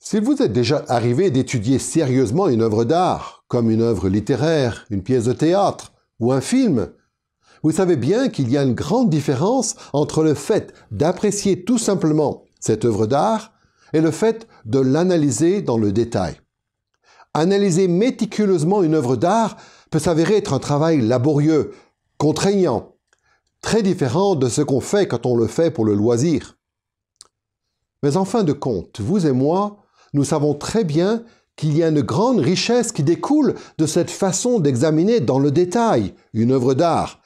S'il vous est déjà arrivé d'étudier sérieusement une œuvre d'art, comme une œuvre littéraire, une pièce de théâtre ou un film, vous savez bien qu'il y a une grande différence entre le fait d'apprécier tout simplement cette œuvre d'art et le fait de l'analyser dans le détail. Analyser méticuleusement une œuvre d'art peut s'avérer être un travail laborieux, contraignant, très différent de ce qu'on fait quand on le fait pour le loisir. Mais en fin de compte, vous et moi, nous savons très bien qu'il y a une grande richesse qui découle de cette façon d'examiner dans le détail une œuvre d'art,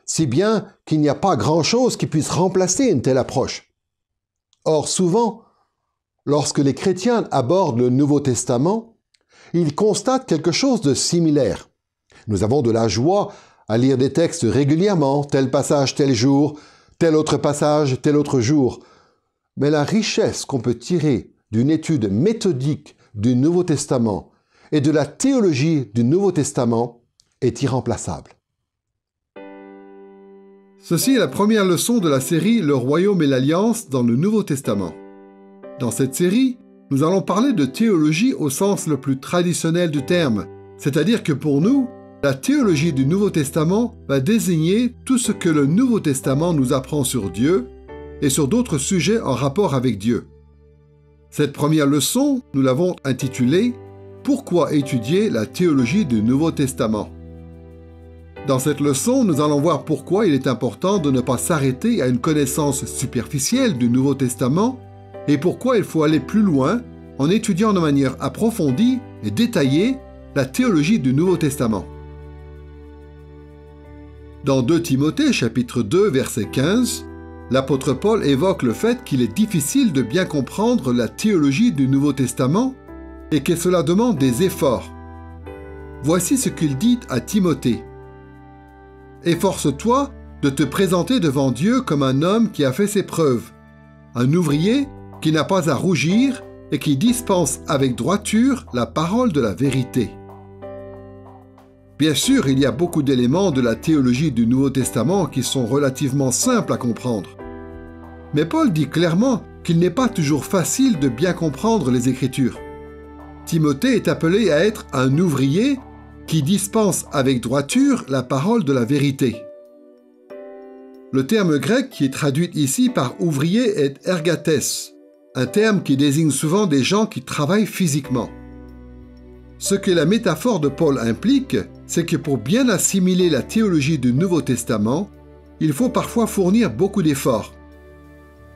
si bien qu'il n'y a pas grand-chose qui puisse remplacer une telle approche. Or, souvent, lorsque les chrétiens abordent le Nouveau Testament, ils constatent quelque chose de similaire. Nous avons de la joie à lire des textes régulièrement, tel passage tel jour, tel autre passage tel autre jour. Mais la richesse qu'on peut tirer d'une étude méthodique du Nouveau Testament et de la théologie du Nouveau Testament est irremplaçable. Ceci est la première leçon de la série « Le Royaume et l'Alliance » dans le Nouveau Testament. Dans cette série, nous allons parler de théologie au sens le plus traditionnel du terme, c'est-à-dire que pour nous, la théologie du Nouveau Testament va désigner tout ce que le Nouveau Testament nous apprend sur Dieu et sur d'autres sujets en rapport avec Dieu. Cette première leçon, nous l'avons intitulée « Pourquoi étudier la théologie du Nouveau Testament ?» Dans cette leçon, nous allons voir pourquoi il est important de ne pas s'arrêter à une connaissance superficielle du Nouveau Testament et pourquoi il faut aller plus loin en étudiant de manière approfondie et détaillée la théologie du Nouveau Testament. Dans 2 Timothée, chapitre 2, verset 15, l'apôtre Paul évoque le fait qu'il est difficile de bien comprendre la théologie du Nouveau Testament et que cela demande des efforts. Voici ce qu'il dit à Timothée. « Efforce-toi de te présenter devant Dieu comme un homme qui a fait ses preuves, un ouvrier qui n'a pas à rougir et qui dispense avec droiture la parole de la vérité. » Bien sûr, il y a beaucoup d'éléments de la théologie du Nouveau Testament qui sont relativement simples à comprendre. Mais Paul dit clairement qu'il n'est pas toujours facile de bien comprendre les Écritures. Timothée est appelé à être un ouvrier qui dispense avec droiture la parole de la vérité. Le terme grec qui est traduit ici par ouvrier est ergates, un terme qui désigne souvent des gens qui travaillent physiquement. Ce que la métaphore de Paul implique, c'est que pour bien assimiler la théologie du Nouveau Testament, il faut parfois fournir beaucoup d'efforts.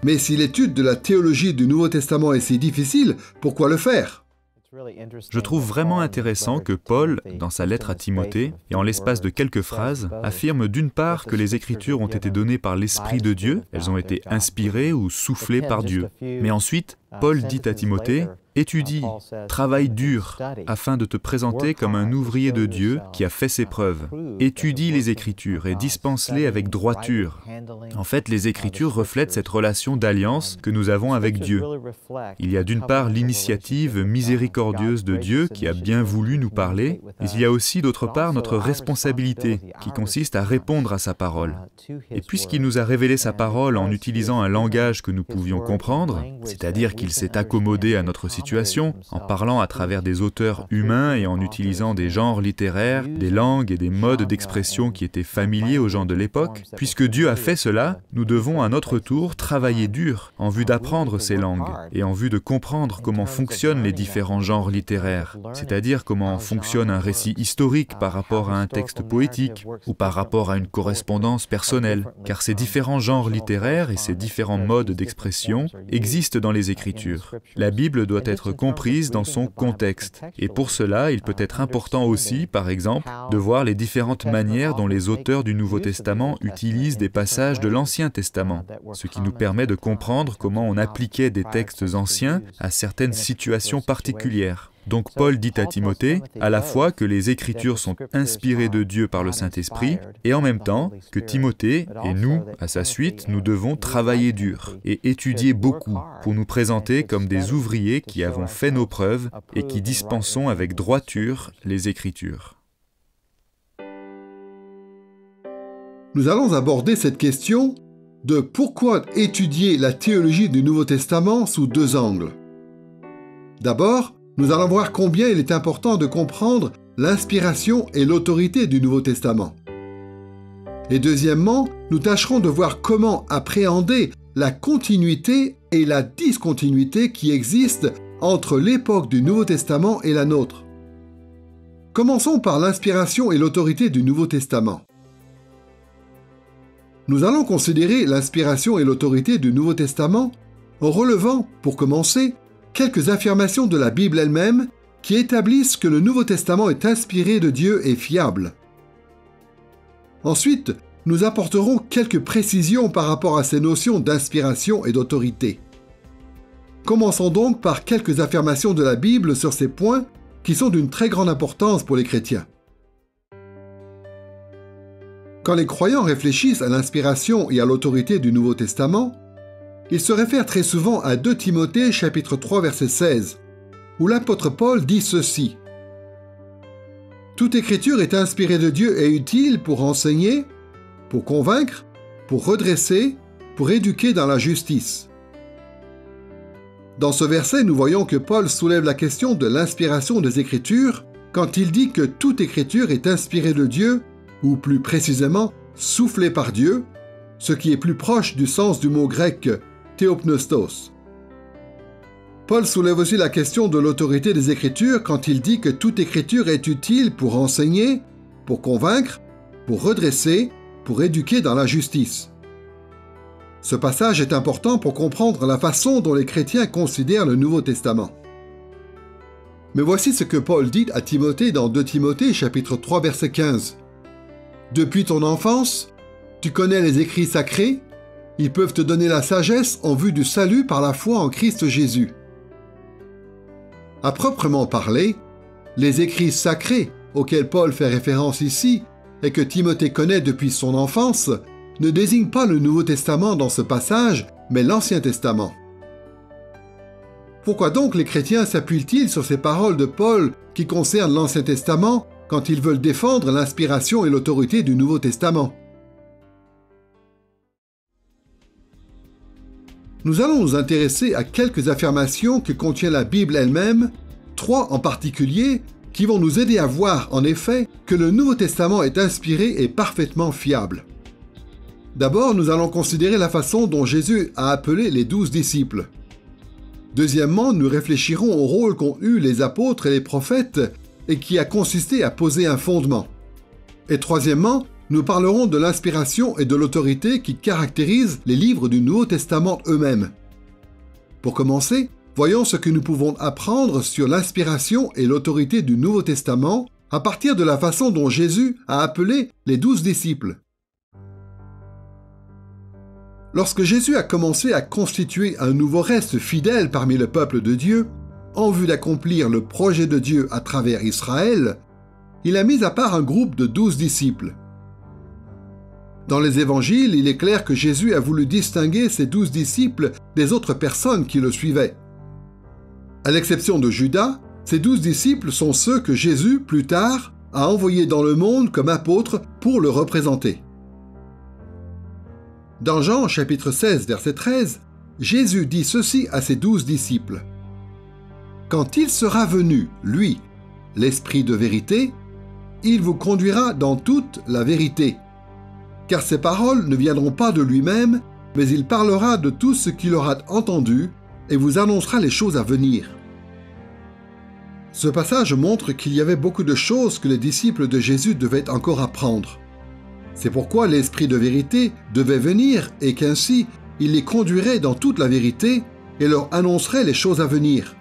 Mais si l'étude de la théologie du Nouveau Testament est si difficile, pourquoi le faire ? Je trouve vraiment intéressant que Paul, dans sa lettre à Timothée, et en l'espace de quelques phrases, affirme d'une part que les Écritures ont été données par l'Esprit de Dieu, elles ont été inspirées ou soufflées par Dieu. Mais ensuite, Paul dit à Timothée, « Étudie, travaille dur, afin de te présenter comme un ouvrier de Dieu qui a fait ses preuves. Étudie les Écritures et dispense-les avec droiture. » En fait, les Écritures reflètent cette relation d'alliance que nous avons avec Dieu. Il y a d'une part l'initiative miséricordieuse de Dieu qui a bien voulu nous parler, mais il y a aussi d'autre part notre responsabilité qui consiste à répondre à sa parole. Et puisqu'il nous a révélé sa parole en utilisant un langage que nous pouvions comprendre, c'est-à-dire qu'il s'est accommodé à notre situation, en parlant à travers des auteurs humains et en utilisant des genres littéraires, des langues et des modes d'expression qui étaient familiers aux gens de l'époque, puisque Dieu a fait cela, nous devons à notre tour travailler dur en vue d'apprendre ces langues et en vue de comprendre comment fonctionnent les différents genres littéraires, c'est-à-dire comment fonctionne un récit historique par rapport à un texte poétique ou par rapport à une correspondance personnelle, car ces différents genres littéraires et ces différents modes d'expression existent dans les Écritures. La Bible doit être comprise dans son contexte, et pour cela, il peut être important aussi, par exemple, de voir les différentes manières dont les auteurs du Nouveau Testament utilisent des passages de l'Ancien Testament, ce qui nous permet de comprendre comment on appliquait des textes anciens à certaines situations particulières. Donc Paul dit à Timothée à la fois que les Écritures sont inspirées de Dieu par le Saint-Esprit et en même temps que Timothée et nous, à sa suite, nous devons travailler dur et étudier beaucoup pour nous présenter comme des ouvriers qui avons fait nos preuves et qui dispensons avec droiture les Écritures. Nous allons aborder cette question de pourquoi étudier la théologie du Nouveau Testament sous 2 angles. D'abord, nous allons voir combien il est important de comprendre l'inspiration et l'autorité du Nouveau Testament. Et deuxièmement, nous tâcherons de voir comment appréhender la continuité et la discontinuité qui existent entre l'époque du Nouveau Testament et la nôtre. Commençons par l'inspiration et l'autorité du Nouveau Testament. Nous allons considérer l'inspiration et l'autorité du Nouveau Testament en relevant, pour commencer, quelques affirmations de la Bible elle-même qui établissent que le Nouveau Testament est inspiré de Dieu et fiable. Ensuite, nous apporterons quelques précisions par rapport à ces notions d'inspiration et d'autorité. Commençons donc par quelques affirmations de la Bible sur ces points qui sont d'une très grande importance pour les chrétiens. Quand les croyants réfléchissent à l'inspiration et à l'autorité du Nouveau Testament, ils se réfèrent très souvent à 2 Timothée chapitre 3 verset 16, où l'apôtre Paul dit ceci. « Toute écriture est inspirée de Dieu et utile pour enseigner, pour convaincre, pour redresser, pour éduquer dans la justice. » Dans ce verset, nous voyons que Paul soulève la question de l'inspiration des Écritures quand il dit que toute écriture est inspirée de Dieu, ou plus précisément, soufflée par Dieu, ce qui est plus proche du sens du mot grec « théopneustos ». Paul soulève aussi la question de l'autorité des Écritures quand il dit que toute écriture est utile pour enseigner, pour convaincre, pour redresser, pour éduquer dans la justice. Ce passage est important pour comprendre la façon dont les chrétiens considèrent le Nouveau Testament. Mais voici ce que Paul dit à Timothée dans 2 Timothée chapitre 3 verset 15. « Depuis ton enfance, tu connais les écrits sacrés, ils peuvent te donner la sagesse en vue du salut par la foi en Christ Jésus. » À proprement parler, les écrits sacrés auxquels Paul fait référence ici et que Timothée connaît depuis son enfance ne désignent pas le Nouveau Testament dans ce passage, mais l'Ancien Testament. Pourquoi donc les chrétiens s'appuient-ils sur ces paroles de Paul qui concernent l'Ancien Testament quand ils veulent défendre l'inspiration et l'autorité du Nouveau Testament? Nous allons nous intéresser à quelques affirmations que contient la Bible elle-même, 3 en particulier, qui vont nous aider à voir, en effet, que le Nouveau Testament est inspiré et parfaitement fiable. D'abord, nous allons considérer la façon dont Jésus a appelé les 12 disciples. Deuxièmement, nous réfléchirons au rôle qu'ont eu les apôtres et les prophètes et qui a consisté à poser un fondement. Et troisièmement, nous parlerons de l'inspiration et de l'autorité qui caractérisent les livres du Nouveau Testament eux-mêmes. Pour commencer, voyons ce que nous pouvons apprendre sur l'inspiration et l'autorité du Nouveau Testament à partir de la façon dont Jésus a appelé les 12 disciples. Lorsque Jésus a commencé à constituer un nouveau reste fidèle parmi le peuple de Dieu, en vue d'accomplir le projet de Dieu à travers Israël, il a mis à part un groupe de 12 disciples. Dans les évangiles, il est clair que Jésus a voulu distinguer ces 12 disciples des autres personnes qui le suivaient. À l'exception de Judas, ces 12 disciples sont ceux que Jésus, plus tard, a envoyés dans le monde comme apôtres pour le représenter. Dans Jean chapitre 16, verset 13, Jésus dit ceci à ses 12 disciples. « Quand il sera venu, lui, l'Esprit de vérité, il vous conduira dans toute la vérité. Car ses paroles ne viendront pas de lui-même, mais il parlera de tout ce qu'il aura entendu et vous annoncera les choses à venir. » Ce passage montre qu'il y avait beaucoup de choses que les disciples de Jésus devaient encore apprendre. C'est pourquoi l'Esprit de vérité devait venir et qu'ainsi il les conduirait dans toute la vérité et leur annoncerait les choses à venir.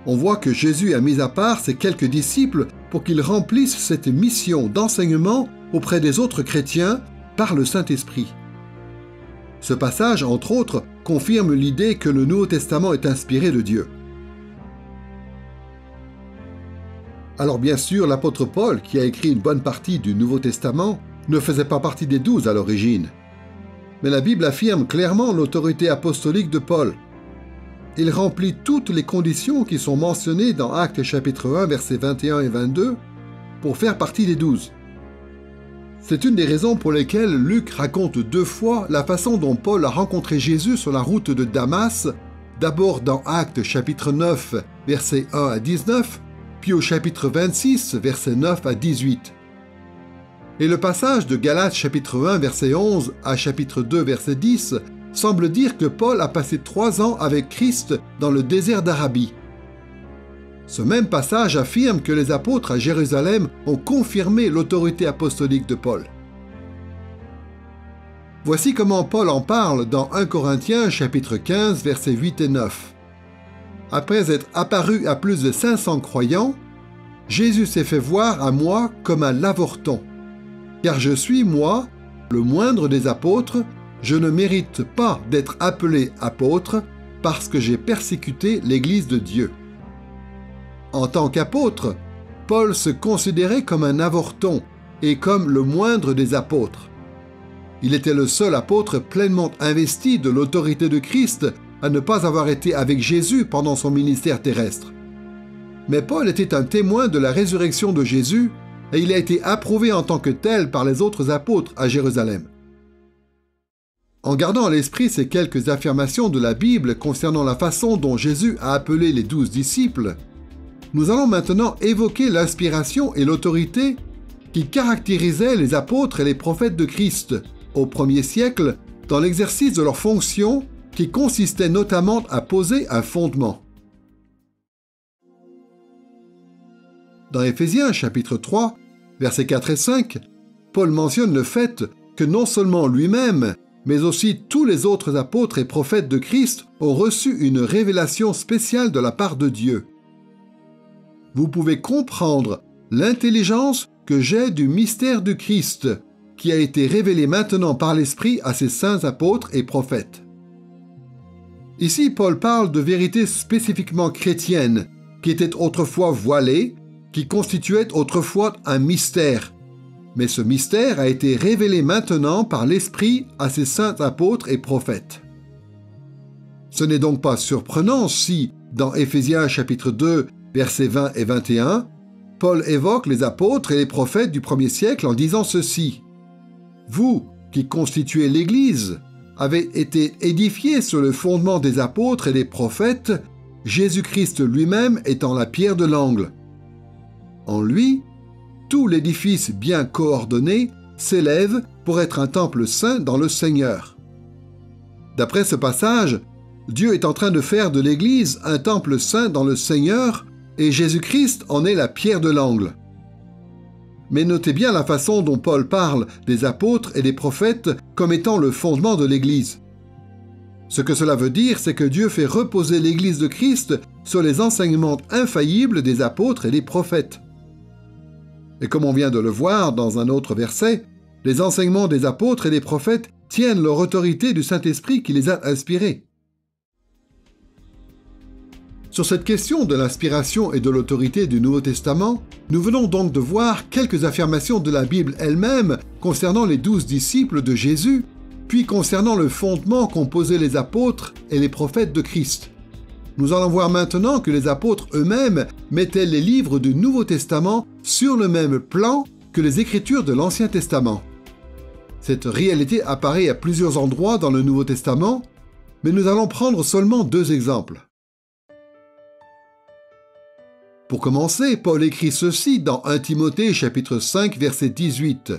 On voit que Jésus a mis à part ces quelques disciples pour qu'ils remplissent cette mission d'enseignement auprès des autres chrétiens par le Saint-Esprit. Ce passage, entre autres, confirme l'idée que le Nouveau Testament est inspiré de Dieu. Alors bien sûr, l'apôtre Paul, qui a écrit une bonne partie du Nouveau Testament, ne faisait pas partie des 12 à l'origine. Mais la Bible affirme clairement l'autorité apostolique de Paul. Il remplit toutes les conditions qui sont mentionnées dans Actes chapitre 1, versets 21 et 22, pour faire partie des 12. C'est une des raisons pour lesquelles Luc raconte 2 fois la façon dont Paul a rencontré Jésus sur la route de Damas d'abord dans Actes chapitre 9, versets 1 à 19, puis au chapitre 26, versets 9 à 18. Et le passage de Galates chapitre 1, verset 11 à chapitre 2, verset 10 semble dire que Paul a passé 3 ans avec Christ dans le désert d'Arabie. Ce même passage affirme que les apôtres à Jérusalem ont confirmé l'autorité apostolique de Paul. Voici comment Paul en parle dans 1 Corinthiens chapitre 15, versets 8 et 9. Après être apparu à plus de 500 croyants, Jésus s'est fait voir à moi comme un lavorton. Car je suis, moi, le moindre des apôtres, je ne mérite pas d'être appelé apôtre parce que j'ai persécuté l'Église de Dieu. En tant qu'apôtre, Paul se considérait comme un avorton et comme le moindre des apôtres. Il était le seul apôtre pleinement investi de l'autorité de Christ à ne pas avoir été avec Jésus pendant son ministère terrestre. Mais Paul était un témoin de la résurrection de Jésus et il a été approuvé en tant que tel par les autres apôtres à Jérusalem. En gardant à l'esprit ces quelques affirmations de la Bible concernant la façon dont Jésus a appelé les 12 disciples, nous allons maintenant évoquer l'inspiration et l'autorité qui caractérisaient les apôtres et les prophètes de Christ au 1er siècle dans l'exercice de leurs fonctions qui consistait notamment à poser un fondement. Dans Éphésiens chapitre 3, versets 4 et 5, Paul mentionne le fait que non seulement lui-même, mais aussi tous les autres apôtres et prophètes de Christ ont reçu une révélation spéciale de la part de Dieu. Vous pouvez comprendre l'intelligence que j'ai du mystère du Christ, qui a été révélé maintenant par l'Esprit à ses saints apôtres et prophètes. Ici, Paul parle de vérités spécifiquement chrétiennes, qui étaient autrefois voilées, qui constituaient autrefois un mystère. Mais ce mystère a été révélé maintenant par l'Esprit à ses saints apôtres et prophètes. Ce n'est donc pas surprenant si, dans Éphésiens chapitre 2, versets 20 et 21, Paul évoque les apôtres et les prophètes du 1er siècle en disant ceci. « Vous, qui constituez l'Église, avez été édifiés sur le fondement des apôtres et des prophètes, Jésus-Christ lui-même étant la pierre de l'angle. En lui, tout l'édifice bien coordonné s'élève pour être un temple saint dans le Seigneur. » D'après ce passage, Dieu est en train de faire de l'Église un temple saint dans le Seigneur et Jésus-Christ en est la pierre de l'angle. Mais notez bien la façon dont Paul parle des apôtres et des prophètes comme étant le fondement de l'Église. Ce que cela veut dire, c'est que Dieu fait reposer l'Église de Christ sur les enseignements infaillibles des apôtres et des prophètes. Et comme on vient de le voir dans un autre verset, les enseignements des apôtres et des prophètes tiennent leur autorité du Saint-Esprit qui les a inspirés. Sur cette question de l'inspiration et de l'autorité du Nouveau Testament, nous venons donc de voir quelques affirmations de la Bible elle-même concernant les 12 disciples de Jésus, puis concernant le fondement qu'ont posé les apôtres et les prophètes de Christ. Nous allons voir maintenant que les apôtres eux-mêmes mettaient les livres du Nouveau Testament sur le même plan que les Écritures de l'Ancien Testament. Cette réalité apparaît à plusieurs endroits dans le Nouveau Testament, mais nous allons prendre seulement 2 exemples. Pour commencer, Paul écrit ceci dans 1 Timothée chapitre 5 verset 18.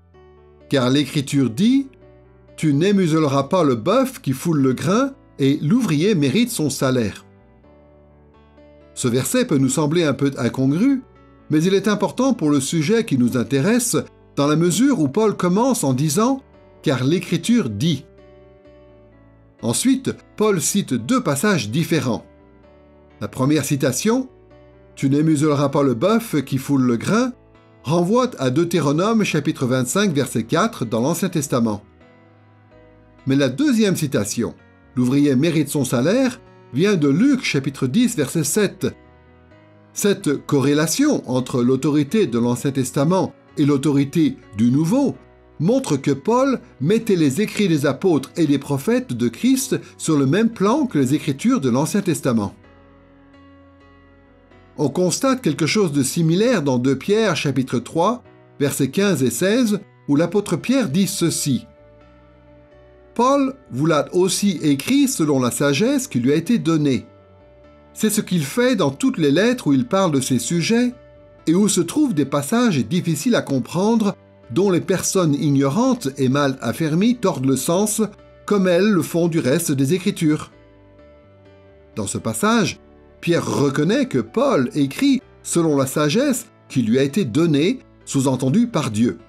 « Car l'Écriture dit « Tu n'émuselleras pas le bœuf qui foule le grain, et l'ouvrier mérite son salaire. » Ce verset peut nous sembler un peu incongru, mais il est important pour le sujet qui nous intéresse, dans la mesure où Paul commence en disant « Car l'Écriture dit ». Ensuite, Paul cite 2 passages différents. La première citation « Tu n'émuselleras pas le bœuf qui foule le grain » renvoie à Deutéronome chapitre 25 verset 4 dans l'Ancien Testament. Mais la deuxième citation, « L'ouvrier mérite son salaire », vient de Luc chapitre 10 verset 7. Cette corrélation entre l'autorité de l'Ancien Testament et l'autorité du Nouveau montre que Paul mettait les écrits des apôtres et des prophètes de Christ sur le même plan que les Écritures de l'Ancien Testament. On constate quelque chose de similaire dans 2 Pierre chapitre 3, versets 15 et 16, où l'apôtre Pierre dit ceci. Paul vous l'a aussi écrit selon la sagesse qui lui a été donnée. C'est ce qu'il fait dans toutes les lettres où il parle de ces sujets et où se trouvent des passages difficiles à comprendre dont les personnes ignorantes et mal affermies tordent le sens comme elles le font du reste des Écritures. Dans ce passage, Pierre reconnaît que Paul écrit selon la sagesse qui lui a été donnée, sous-entendu par Dieu.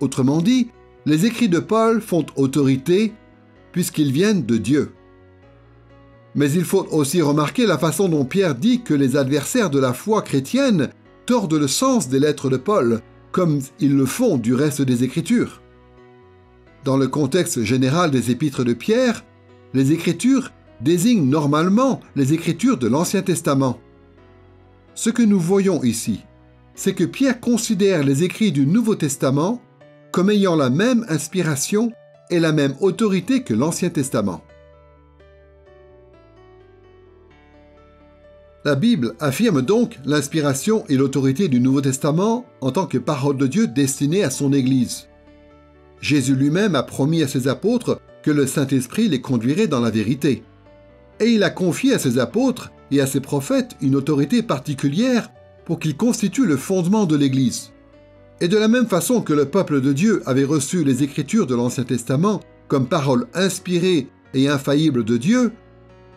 Autrement dit, les écrits de Paul font autorité puisqu'ils viennent de Dieu. Mais il faut aussi remarquer la façon dont Pierre dit que les adversaires de la foi chrétienne tordent le sens des lettres de Paul, comme ils le font du reste des Écritures. Dans le contexte général des épîtres de Pierre, les Écritures désignent normalement les Écritures de l'Ancien Testament. Ce que nous voyons ici, c'est que Pierre considère les écrits du Nouveau Testament comme ayant la même inspiration et la même autorité que l'Ancien Testament. La Bible affirme donc l'inspiration et l'autorité du Nouveau Testament en tant que parole de Dieu destinée à son Église. Jésus lui-même a promis à ses apôtres que le Saint-Esprit les conduirait dans la vérité. Et il a confié à ses apôtres et à ses prophètes une autorité particulière pour qu'ils constituent le fondement de l'Église. Et de la même façon que le peuple de Dieu avait reçu les Écritures de l'Ancien Testament comme parole inspirée et infaillible de Dieu,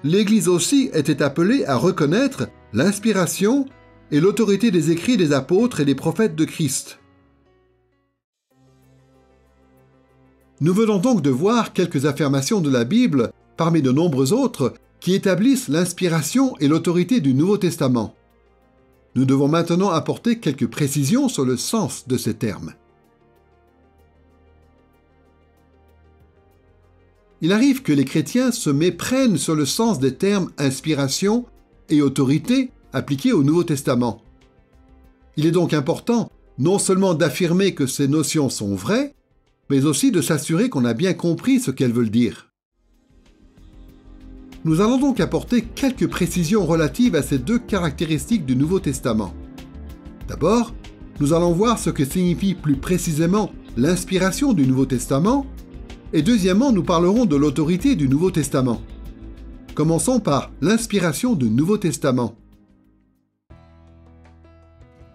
l'Église aussi était appelée à reconnaître l'inspiration et l'autorité des écrits des apôtres et des prophètes de Christ. Nous venons donc de voir quelques affirmations de la Bible, parmi de nombreuses autres, qui établissent l'inspiration et l'autorité du Nouveau Testament. Nous devons maintenant apporter quelques précisions sur le sens de ces termes. Il arrive que les chrétiens se méprennent sur le sens des termes inspiration et autorité appliqués au Nouveau Testament. Il est donc important non seulement d'affirmer que ces notions sont vraies, mais aussi de s'assurer qu'on a bien compris ce qu'elles veulent dire. Nous allons donc apporter quelques précisions relatives à ces deux caractéristiques du Nouveau Testament. D'abord, nous allons voir ce que signifie plus précisément l'inspiration du Nouveau Testament, et deuxièmement, nous parlerons de l'autorité du Nouveau Testament. Commençons par l'inspiration du Nouveau Testament.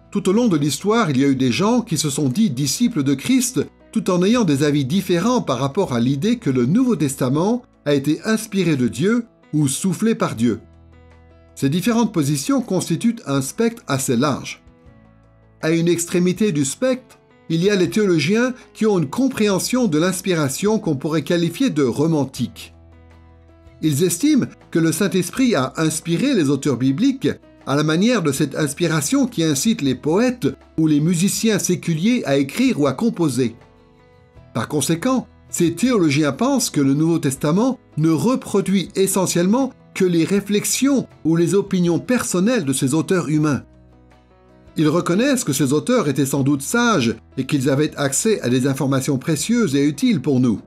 Tout au long de l'histoire, il y a eu des gens qui se sont dits disciples de Christ tout en ayant des avis différents par rapport à l'idée que le Nouveau Testament a été inspiré de Dieu ou soufflé par Dieu. Ces différentes positions constituent un spectre assez large. À une extrémité du spectre, il y a les théologiens qui ont une compréhension de l'inspiration qu'on pourrait qualifier de romantique. Ils estiment que le Saint-Esprit a inspiré les auteurs bibliques à la manière de cette inspiration qui incite les poètes ou les musiciens séculiers à écrire ou à composer. Par conséquent, ces théologiens pensent que le Nouveau Testament ne reproduit essentiellement que les réflexions ou les opinions personnelles de ces auteurs humains. Ils reconnaissent que ces auteurs étaient sans doute sages et qu'ils avaient accès à des informations précieuses et utiles pour nous.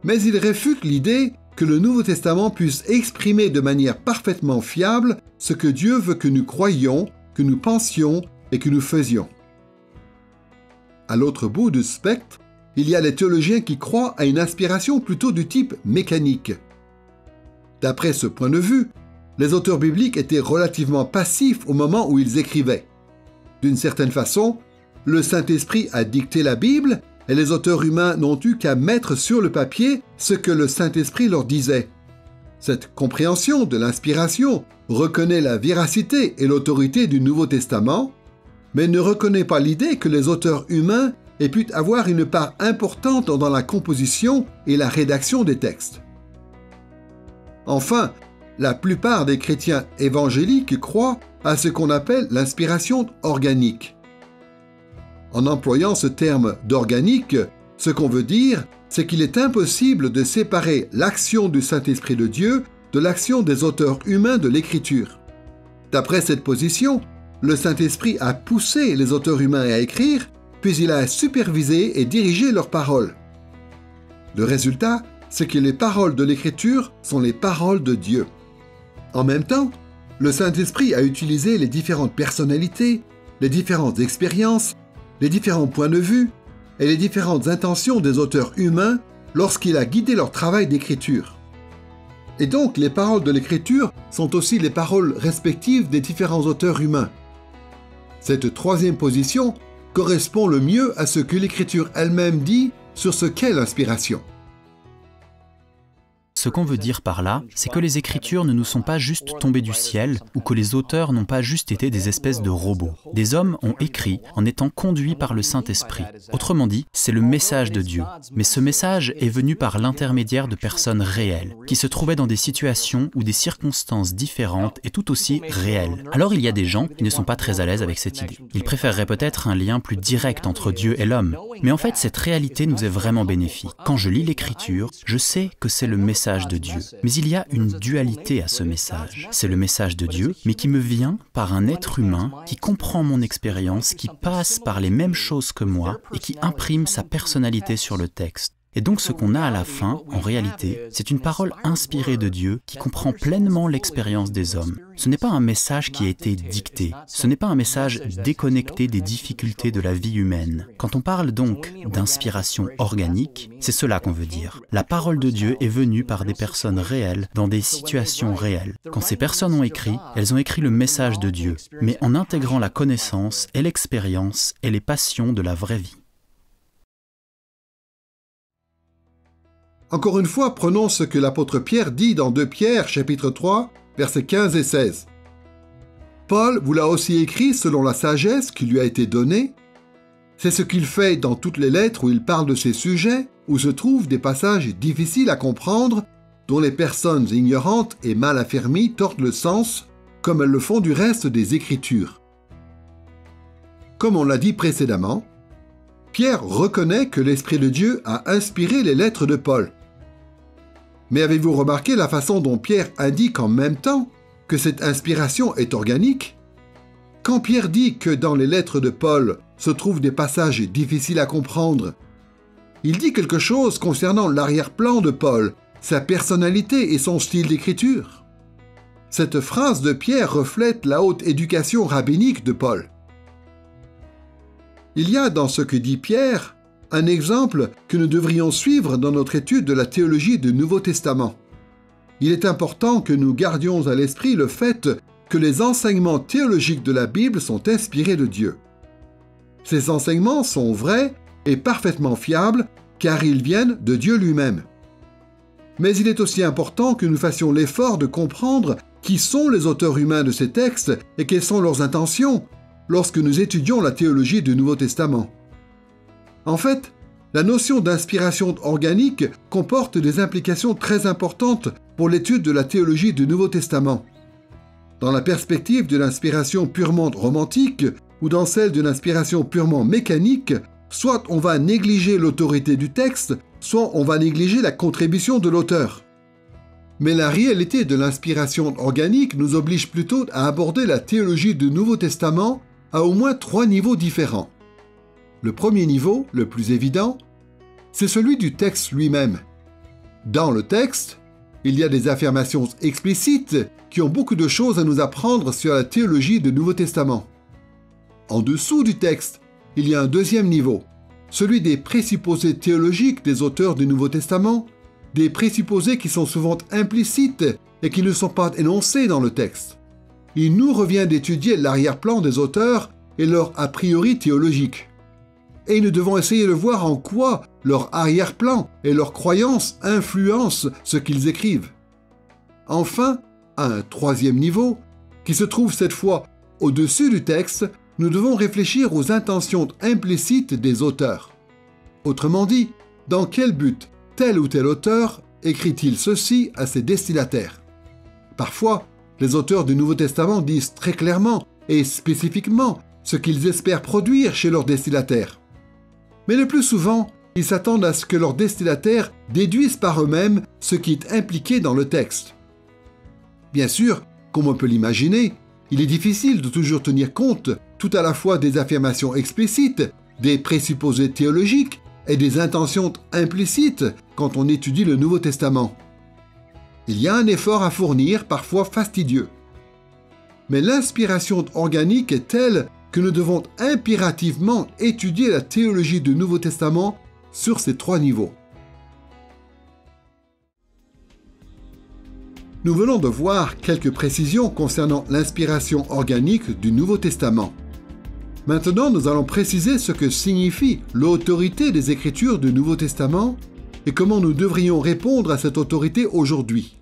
Mais ils réfutent l'idée que le Nouveau Testament puisse exprimer de manière parfaitement fiable ce que Dieu veut que nous croyions, que nous pensions et que nous faisions. À l'autre bout du spectre, il y a les théologiens qui croient à une inspiration plutôt du type mécanique. D'après ce point de vue, les auteurs bibliques étaient relativement passifs au moment où ils écrivaient. D'une certaine façon, le Saint-Esprit a dicté la Bible et les auteurs humains n'ont eu qu'à mettre sur le papier ce que le Saint-Esprit leur disait. Cette compréhension de l'inspiration reconnaît la véracité et l'autorité du Nouveau Testament, mais ne reconnaît pas l'idée que les auteurs humains aient pu avoir une part importante dans la composition et la rédaction des textes. Enfin, la plupart des chrétiens évangéliques croient à ce qu'on appelle l'inspiration organique. En employant ce terme d'organique, ce qu'on veut dire, c'est qu'il est impossible de séparer l'action du Saint-Esprit de Dieu de l'action des auteurs humains de l'Écriture. D'après cette position, le Saint-Esprit a poussé les auteurs humains à écrire, puis il a supervisé et dirigé leurs paroles. Le résultat, c'est que les paroles de l'Écriture sont les paroles de Dieu. En même temps, le Saint-Esprit a utilisé les différentes personnalités, les différentes expériences, les différents points de vue et les différentes intentions des auteurs humains lorsqu'il a guidé leur travail d'écriture. Et donc, les paroles de l'écriture sont aussi les paroles respectives des différents auteurs humains. Cette troisième position correspond le mieux à ce que l'écriture elle-même dit sur ce qu'est l'inspiration. Ce qu'on veut dire par là, c'est que les Écritures ne nous sont pas juste tombées du ciel ou que les auteurs n'ont pas juste été des espèces de robots. Des hommes ont écrit en étant conduits par le Saint-Esprit. Autrement dit, c'est le message de Dieu. Mais ce message est venu par l'intermédiaire de personnes réelles, qui se trouvaient dans des situations ou des circonstances différentes et tout aussi réelles. Alors il y a des gens qui ne sont pas très à l'aise avec cette idée. Ils préféreraient peut-être un lien plus direct entre Dieu et l'homme. Mais en fait, cette réalité nous est vraiment bénéfique. Quand je lis l'Écriture, je sais que c'est le message de Dieu. Mais il y a une dualité à ce message. C'est le message de Dieu, mais qui me vient par un être humain qui comprend mon expérience, qui passe par les mêmes choses que moi et qui imprime sa personnalité sur le texte. Et donc ce qu'on a à la fin, en réalité, c'est une parole inspirée de Dieu qui comprend pleinement l'expérience des hommes. Ce n'est pas un message qui a été dicté, ce n'est pas un message déconnecté des difficultés de la vie humaine. Quand on parle donc d'inspiration organique, c'est cela qu'on veut dire. La parole de Dieu est venue par des personnes réelles, dans des situations réelles. Quand ces personnes ont écrit, elles ont écrit le message de Dieu, mais en intégrant la connaissance et l'expérience et les passions de la vraie vie. Encore une fois, prenons ce que l'apôtre Pierre dit dans 2 Pierre, chapitre 3, versets 15 et 16. Paul vous l'a aussi écrit selon la sagesse qui lui a été donnée. C'est ce qu'il fait dans toutes les lettres où il parle de ces sujets, où se trouvent des passages difficiles à comprendre, dont les personnes ignorantes et mal affermies tordent le sens, comme elles le font du reste des Écritures. Comme on l'a dit précédemment, Pierre reconnaît que l'Esprit de Dieu a inspiré les lettres de Paul. Mais avez-vous remarqué la façon dont Pierre indique en même temps que cette inspiration est organique? Quand Pierre dit que dans les lettres de Paul se trouvent des passages difficiles à comprendre, il dit quelque chose concernant l'arrière-plan de Paul, sa personnalité et son style d'écriture. Cette phrase de Pierre reflète la haute éducation rabbinique de Paul. Il y a dans ce que dit Pierre un exemple que nous devrions suivre dans notre étude de la théologie du Nouveau Testament. Il est important que nous gardions à l'esprit le fait que les enseignements théologiques de la Bible sont inspirés de Dieu. Ces enseignements sont vrais et parfaitement fiables car ils viennent de Dieu lui-même. Mais il est aussi important que nous fassions l'effort de comprendre qui sont les auteurs humains de ces textes et quelles sont leurs intentions lorsque nous étudions la théologie du Nouveau Testament. En fait, la notion d'inspiration organique comporte des implications très importantes pour l'étude de la théologie du Nouveau Testament. Dans la perspective de l'inspiration purement romantique ou dans celle d'une inspiration purement mécanique, soit on va négliger l'autorité du texte, soit on va négliger la contribution de l'auteur. Mais la réalité de l'inspiration organique nous oblige plutôt à aborder la théologie du Nouveau Testament à au moins 3 niveaux différents. Le premier niveau, le plus évident, c'est celui du texte lui-même. Dans le texte, il y a des affirmations explicites qui ont beaucoup de choses à nous apprendre sur la théologie du Nouveau Testament. En dessous du texte, il y a un deuxième niveau, celui des présupposés théologiques des auteurs du Nouveau Testament, des présupposés qui sont souvent implicites et qui ne sont pas énoncés dans le texte. Il nous revient d'étudier l'arrière-plan des auteurs et leur a priori théologique. Et nous devons essayer de voir en quoi leur arrière-plan et leurs croyances influencent ce qu'ils écrivent. Enfin, à un troisième niveau, qui se trouve cette fois au-dessus du texte, nous devons réfléchir aux intentions implicites des auteurs. Autrement dit, dans quel but tel ou tel auteur écrit-il ceci à ses destinataires? Parfois, les auteurs du Nouveau Testament disent très clairement et spécifiquement ce qu'ils espèrent produire chez leurs destinataires. Mais le plus souvent, ils s'attendent à ce que leurs destinataires déduisent par eux-mêmes ce qui est impliqué dans le texte. Bien sûr, comme on peut l'imaginer, il est difficile de toujours tenir compte tout à la fois des affirmations explicites, des présupposés théologiques et des intentions implicites quand on étudie le Nouveau Testament. Il y a un effort à fournir, parfois fastidieux. Mais l'inspiration organique est telle que nous devons impérativement étudier la théologie du Nouveau Testament sur ces 3 niveaux. Nous venons de voir quelques précisions concernant l'inspiration organique du Nouveau Testament. Maintenant, nous allons préciser ce que signifie l'autorité des Écritures du Nouveau Testament et comment nous devrions répondre à cette autorité aujourd'hui.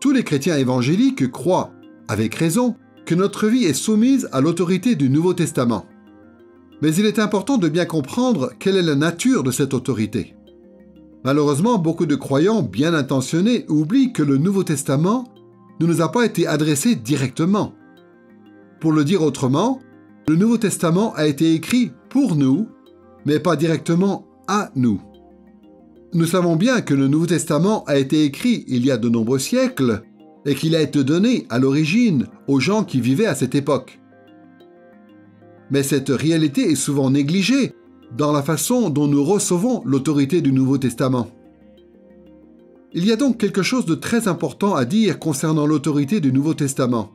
Tous les chrétiens évangéliques croient, avec raison, que notre vie est soumise à l'autorité du Nouveau Testament. Mais il est important de bien comprendre quelle est la nature de cette autorité. Malheureusement, beaucoup de croyants bien intentionnés oublient que le Nouveau Testament ne nous a pas été adressé directement. Pour le dire autrement, le Nouveau Testament a été écrit pour nous, mais pas directement à nous. Nous savons bien que le Nouveau Testament a été écrit il y a de nombreux siècles et qu'il a été donné à l'origine aux gens qui vivaient à cette époque. Mais cette réalité est souvent négligée dans la façon dont nous recevons l'autorité du Nouveau Testament. Il y a donc quelque chose de très important à dire concernant l'autorité du Nouveau Testament.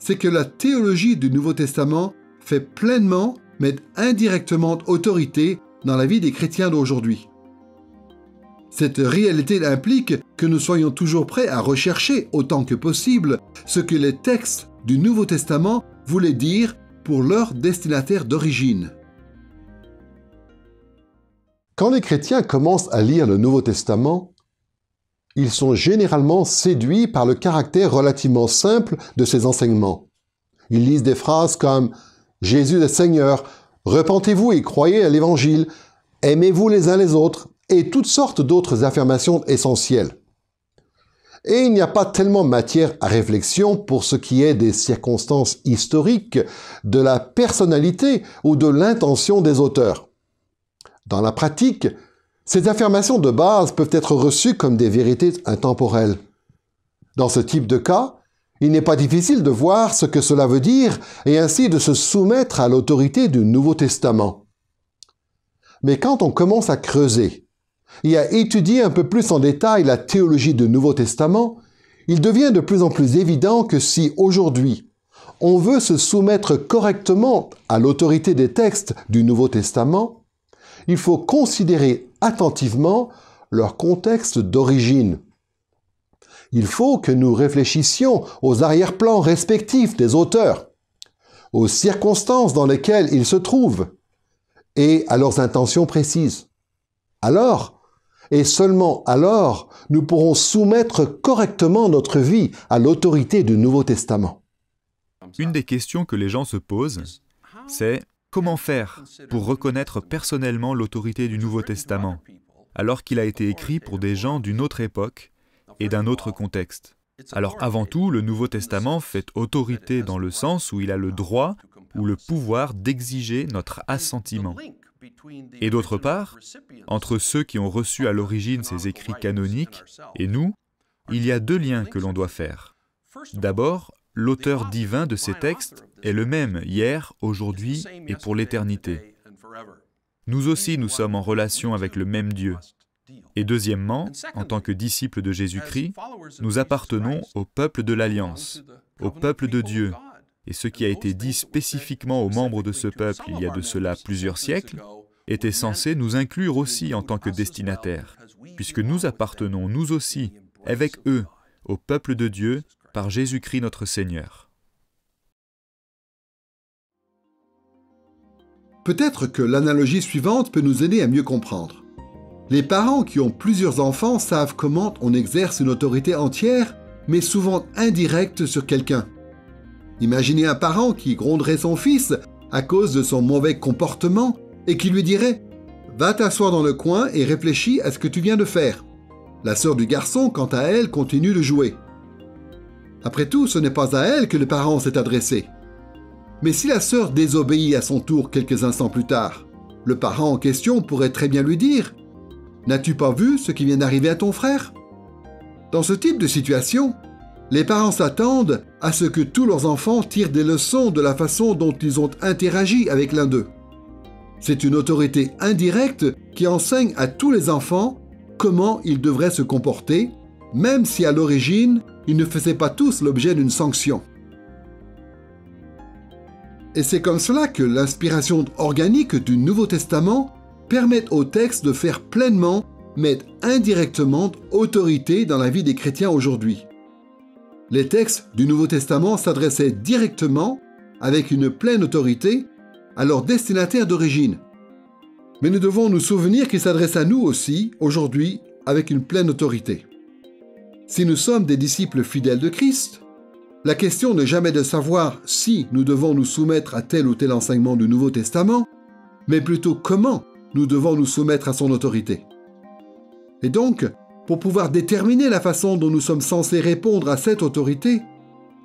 C'est que la théologie du Nouveau Testament fait pleinement, mais indirectement autorité dans la vie des chrétiens d'aujourd'hui. Cette réalité implique que nous soyons toujours prêts à rechercher autant que possible ce que les textes du Nouveau Testament voulaient dire pour leur destinataire d'origine. Quand les chrétiens commencent à lire le Nouveau Testament, ils sont généralement séduits par le caractère relativement simple de ses enseignements. Ils lisent des phrases comme « Jésus est Seigneur »,« Repentez-vous et croyez à l'Évangile »,« Aimez-vous les uns les autres » et toutes sortes d'autres affirmations essentielles. Et il n'y a pas tellement matière à réflexion pour ce qui est des circonstances historiques, de la personnalité ou de l'intention des auteurs. Dans la pratique, ces affirmations de base peuvent être reçues comme des vérités intemporelles. Dans ce type de cas, il n'est pas difficile de voir ce que cela veut dire et ainsi de se soumettre à l'autorité du Nouveau Testament. Mais quand on commence à creuser et à étudier un peu plus en détail la théologie du Nouveau Testament, il devient de plus en plus évident que si aujourd'hui on veut se soumettre correctement à l'autorité des textes du Nouveau Testament, il faut considérer attentivement leur contexte d'origine. Il faut que nous réfléchissions aux arrière-plans respectifs des auteurs, aux circonstances dans lesquelles ils se trouvent et à leurs intentions précises. Alors, et seulement alors, nous pourrons soumettre correctement notre vie à l'autorité du Nouveau Testament. Une des questions que les gens se posent, c'est comment faire pour reconnaître personnellement l'autorité du Nouveau Testament, alors qu'il a été écrit pour des gens d'une autre époque et d'un autre contexte. Alors avant tout, le Nouveau Testament fait autorité dans le sens où il a le droit ou le pouvoir d'exiger notre assentiment. Et d'autre part, entre ceux qui ont reçu à l'origine ces écrits canoniques et nous, il y a deux liens que l'on doit faire. D'abord, l'auteur divin de ces textes est le même hier, aujourd'hui et pour l'éternité. Nous aussi, nous sommes en relation avec le même Dieu. Et deuxièmement, en tant que disciples de Jésus-Christ, nous appartenons au peuple de l'Alliance, au peuple de Dieu. Et ce qui a été dit spécifiquement aux membres de ce peuple il y a de cela plusieurs siècles était censé nous inclure aussi en tant que destinataires, puisque nous appartenons nous aussi, avec eux, au peuple de Dieu, par Jésus-Christ notre Seigneur. Peut-être que l'analogie suivante peut nous aider à mieux comprendre. Les parents qui ont plusieurs enfants savent comment on exerce une autorité entière, mais souvent indirecte sur quelqu'un. Imaginez un parent qui gronderait son fils à cause de son mauvais comportement et qui lui dirait « Va t'asseoir dans le coin et réfléchis à ce que tu viens de faire ». La sœur du garçon, quant à elle, continue de jouer. Après tout, ce n'est pas à elle que le parent s'est adressé. Mais si la sœur désobéit à son tour quelques instants plus tard, le parent en question pourrait très bien lui dire « N'as-tu pas vu ce qui vient d'arriver à ton frère ?» Dans ce type de situation, les parents s'attendent à ce que tous leurs enfants tirent des leçons de la façon dont ils ont interagi avec l'un d'eux. C'est une autorité indirecte qui enseigne à tous les enfants comment ils devraient se comporter, même si à l'origine, ils ne faisaient pas tous l'objet d'une sanction. Et c'est comme cela que l'inspiration organique du Nouveau Testament permet au texte de faire pleinement mettent indirectement autorité dans la vie des chrétiens aujourd'hui. Les textes du Nouveau Testament s'adressaient directement, avec une pleine autorité, à leur destinataire d'origine. Mais nous devons nous souvenir qu'ils s'adressent à nous aussi, aujourd'hui, avec une pleine autorité. Si nous sommes des disciples fidèles de Christ, la question n'est jamais de savoir si nous devons nous soumettre à tel ou tel enseignement du Nouveau Testament, mais plutôt comment nous devons nous soumettre à son autorité. Et donc, pour pouvoir déterminer la façon dont nous sommes censés répondre à cette autorité,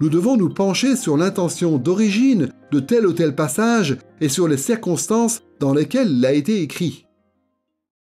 nous devons nous pencher sur l'intention d'origine de tel ou tel passage et sur les circonstances dans lesquelles il a été écrit.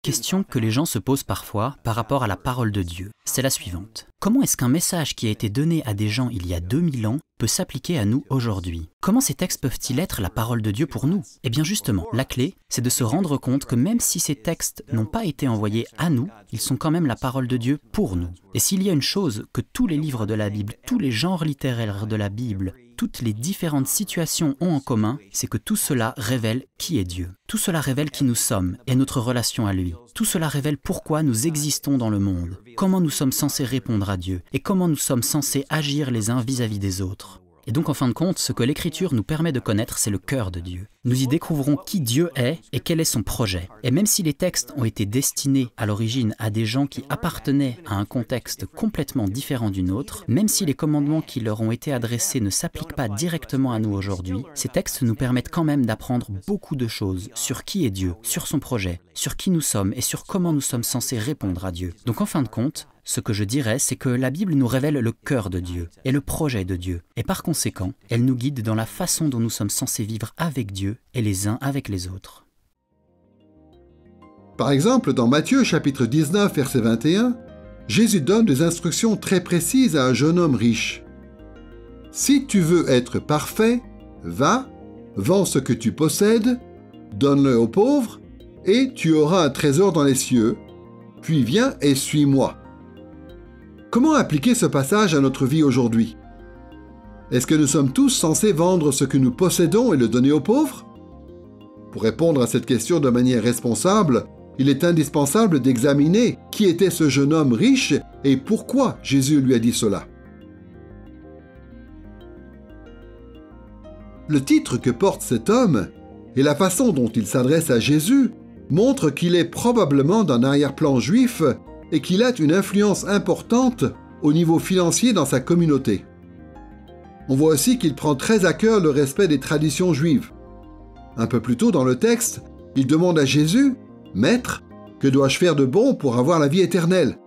Question que les gens se posent parfois par rapport à la parole de Dieu, c'est la suivante. Comment est-ce qu'un message qui a été donné à des gens il y a 2000 ans peut s'appliquer à nous aujourd'hui? Comment ces textes peuvent-ils être la parole de Dieu pour nous? Eh bien justement, la clé, c'est de se rendre compte que même si ces textes n'ont pas été envoyés à nous, ils sont quand même la parole de Dieu pour nous. Et s'il y a une chose que tous les livres de la Bible, tous les genres littéraires de la Bible, toutes les différentes situations ont en commun, c'est que tout cela révèle qui est Dieu. Tout cela révèle qui nous sommes et notre relation à lui. Tout cela révèle pourquoi nous existons dans le monde, comment nous sommes censés répondre à Dieu et comment nous sommes censés agir les uns vis-à-vis des autres. Et donc en fin de compte, ce que l'Écriture nous permet de connaître, c'est le cœur de Dieu. Nous y découvrons qui Dieu est et quel est son projet. Et même si les textes ont été destinés à l'origine à des gens qui appartenaient à un contexte complètement différent du nôtre, même si les commandements qui leur ont été adressés ne s'appliquent pas directement à nous aujourd'hui, ces textes nous permettent quand même d'apprendre beaucoup de choses sur qui est Dieu, sur son projet, sur qui nous sommes et sur comment nous sommes censés répondre à Dieu. Donc en fin de compte, ce que je dirais, c'est que la Bible nous révèle le cœur de Dieu et le projet de Dieu. Et par conséquent, elle nous guide dans la façon dont nous sommes censés vivre avec Dieu et les uns avec les autres. Par exemple, dans Matthieu chapitre 19, verset 21, Jésus donne des instructions très précises à un jeune homme riche. « Si tu veux être parfait, va, vends ce que tu possèdes, donne-le aux pauvres, et tu auras un trésor dans les cieux, puis viens et suis-moi. » Comment appliquer ce passage à notre vie aujourd'hui? Est-ce que nous sommes tous censés vendre ce que nous possédons et le donner aux pauvres? Pour répondre à cette question de manière responsable, il est indispensable d'examiner qui était ce jeune homme riche et pourquoi Jésus lui a dit cela. Le titre que porte cet homme et la façon dont il s'adresse à Jésus montrent qu'il est probablement d'un arrière-plan juif et qu'il a une influence importante au niveau financier dans sa communauté. On voit aussi qu'il prend très à cœur le respect des traditions juives. Un peu plus tôt dans le texte, il demande à Jésus « Maître, que dois-je faire de bon pour avoir la vie éternelle ?»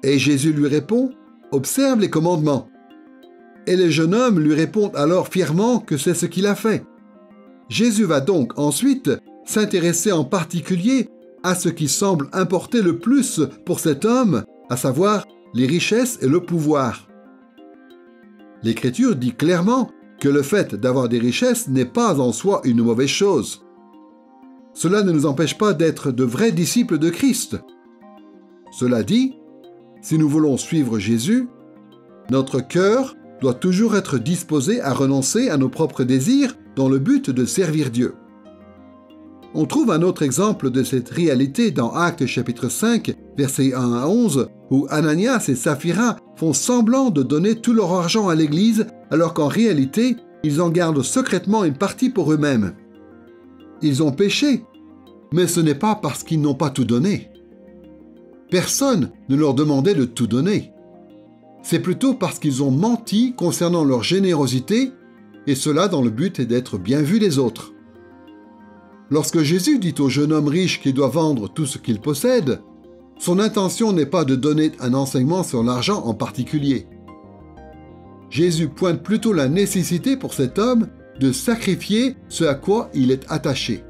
Et Jésus lui répond « Observe les commandements. » Et le jeune homme lui répond alors fièrement que c'est ce qu'il a fait. Jésus va donc ensuite s'intéresser en particulier à ce qui semble importer le plus pour cet homme, à savoir les richesses et le pouvoir. L'Écriture dit clairement que le fait d'avoir des richesses n'est pas en soi une mauvaise chose. Cela ne nous empêche pas d'être de vrais disciples de Christ. Cela dit, si nous voulons suivre Jésus, notre cœur doit toujours être disposé à renoncer à nos propres désirs dans le but de servir Dieu. On trouve un autre exemple de cette réalité dans Actes chapitre 5, versets 1 à 11, où Ananias et Saphira font semblant de donner tout leur argent à l'Église, alors qu'en réalité, ils en gardent secrètement une partie pour eux-mêmes. Ils ont péché, mais ce n'est pas parce qu'ils n'ont pas tout donné. Personne ne leur demandait de tout donner. C'est plutôt parce qu'ils ont menti concernant leur générosité, et cela dans le but d'être bien vus des autres. Lorsque Jésus dit au jeune homme riche qu'il doit vendre tout ce qu'il possède, son intention n'est pas de donner un enseignement sur l'argent en particulier. Jésus pointe plutôt la nécessité pour cet homme de sacrifier ce à quoi il est attaché.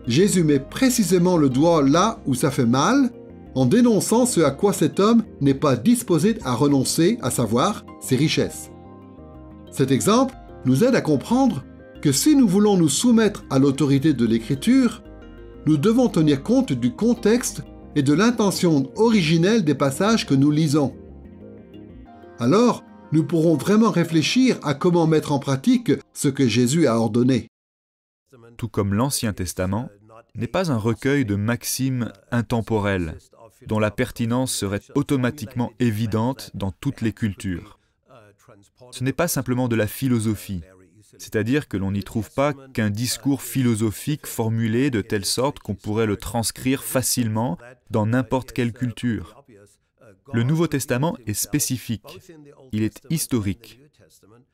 Jésus met précisément le doigt là où ça fait mal, en dénonçant ce à quoi cet homme n'est pas disposé à renoncer, à savoir ses richesses. Cet exemple nous aide à comprendre que si nous voulons nous soumettre à l'autorité de l'Écriture, nous devons tenir compte du contexte et de l'intention originelle des passages que nous lisons. Alors, nous pourrons vraiment réfléchir à comment mettre en pratique ce que Jésus a ordonné. Tout comme l'Ancien Testament, n'est pas un recueil de maximes intemporelles, dont la pertinence serait automatiquement évidente dans toutes les cultures. Ce n'est pas simplement de la philosophie, c'est-à-dire que l'on n'y trouve pas qu'un discours philosophique formulé de telle sorte qu'on pourrait le transcrire facilement dans n'importe quelle culture. Le Nouveau Testament est spécifique, il est historique.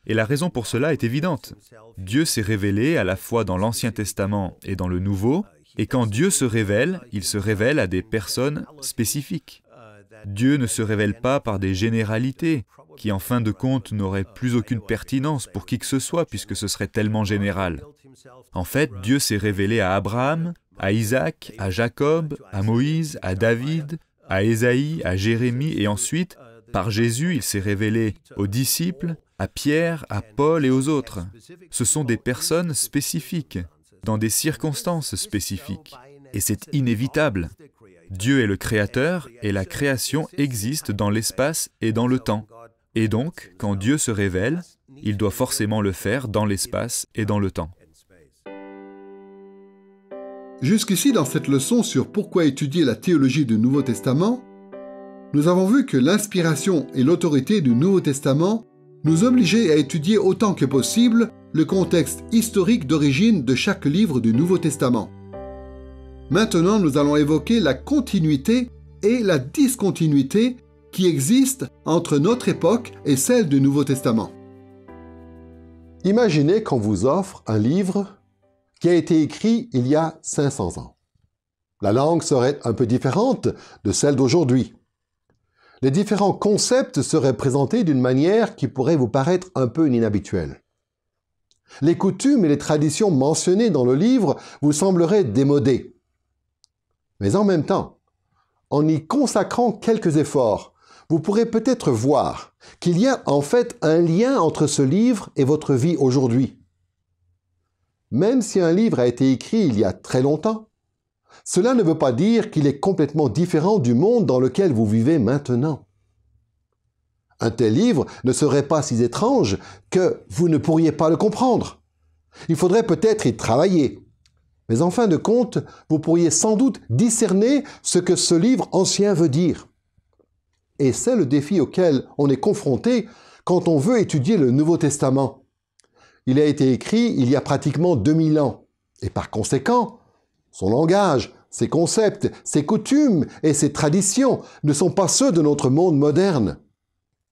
Et la raison pour cela est évidente. Dieu s'est révélé à la fois dans l'Ancien Testament et dans le Nouveau, et quand Dieu se révèle, il se révèle à des personnes spécifiques. Dieu ne se révèle pas par des généralités, qui en fin de compte n'auraient plus aucune pertinence pour qui que ce soit, puisque ce serait tellement général. En fait, Dieu s'est révélé à Abraham, à Isaac, à Jacob, à Moïse, à David, à Ésaïe, à Jérémie, et ensuite, par Jésus, il s'est révélé aux disciples, à Pierre, à Paul et aux autres. Ce sont des personnes spécifiques, dans des circonstances spécifiques. Et c'est inévitable. Dieu est le Créateur et la création existe dans l'espace et dans le temps. Et donc, quand Dieu se révèle, il doit forcément le faire dans l'espace et dans le temps. Jusqu'ici, dans cette leçon sur pourquoi étudier la théologie du Nouveau Testament, nous avons vu que l'inspiration et l'autorité du Nouveau Testament nous obligeaient à étudier autant que possible le contexte historique d'origine de chaque livre du Nouveau Testament. Maintenant, nous allons évoquer la continuité et la discontinuité qui existent entre notre époque et celle du Nouveau Testament. Imaginez qu'on vous offre un livre qui a été écrit il y a 500 ans. La langue serait un peu différente de celle d'aujourd'hui. Les différents concepts seraient présentés d'une manière qui pourrait vous paraître un peu inhabituelle. Les coutumes et les traditions mentionnées dans le livre vous sembleraient démodées. Mais en même temps, en y consacrant quelques efforts, vous pourrez peut-être voir qu'il y a en fait un lien entre ce livre et votre vie aujourd'hui. Même si un livre a été écrit il y a très longtemps, cela ne veut pas dire qu'il est complètement différent du monde dans lequel vous vivez maintenant. Un tel livre ne serait pas si étrange que vous ne pourriez pas le comprendre. Il faudrait peut-être y travailler. Mais en fin de compte, vous pourriez sans doute discerner ce que ce livre ancien veut dire. Et c'est le défi auquel on est confronté quand on veut étudier le Nouveau Testament. Il a été écrit il y a pratiquement 2000 ans. Et par conséquent, son langage, ses concepts, ses coutumes et ses traditions ne sont pas ceux de notre monde moderne.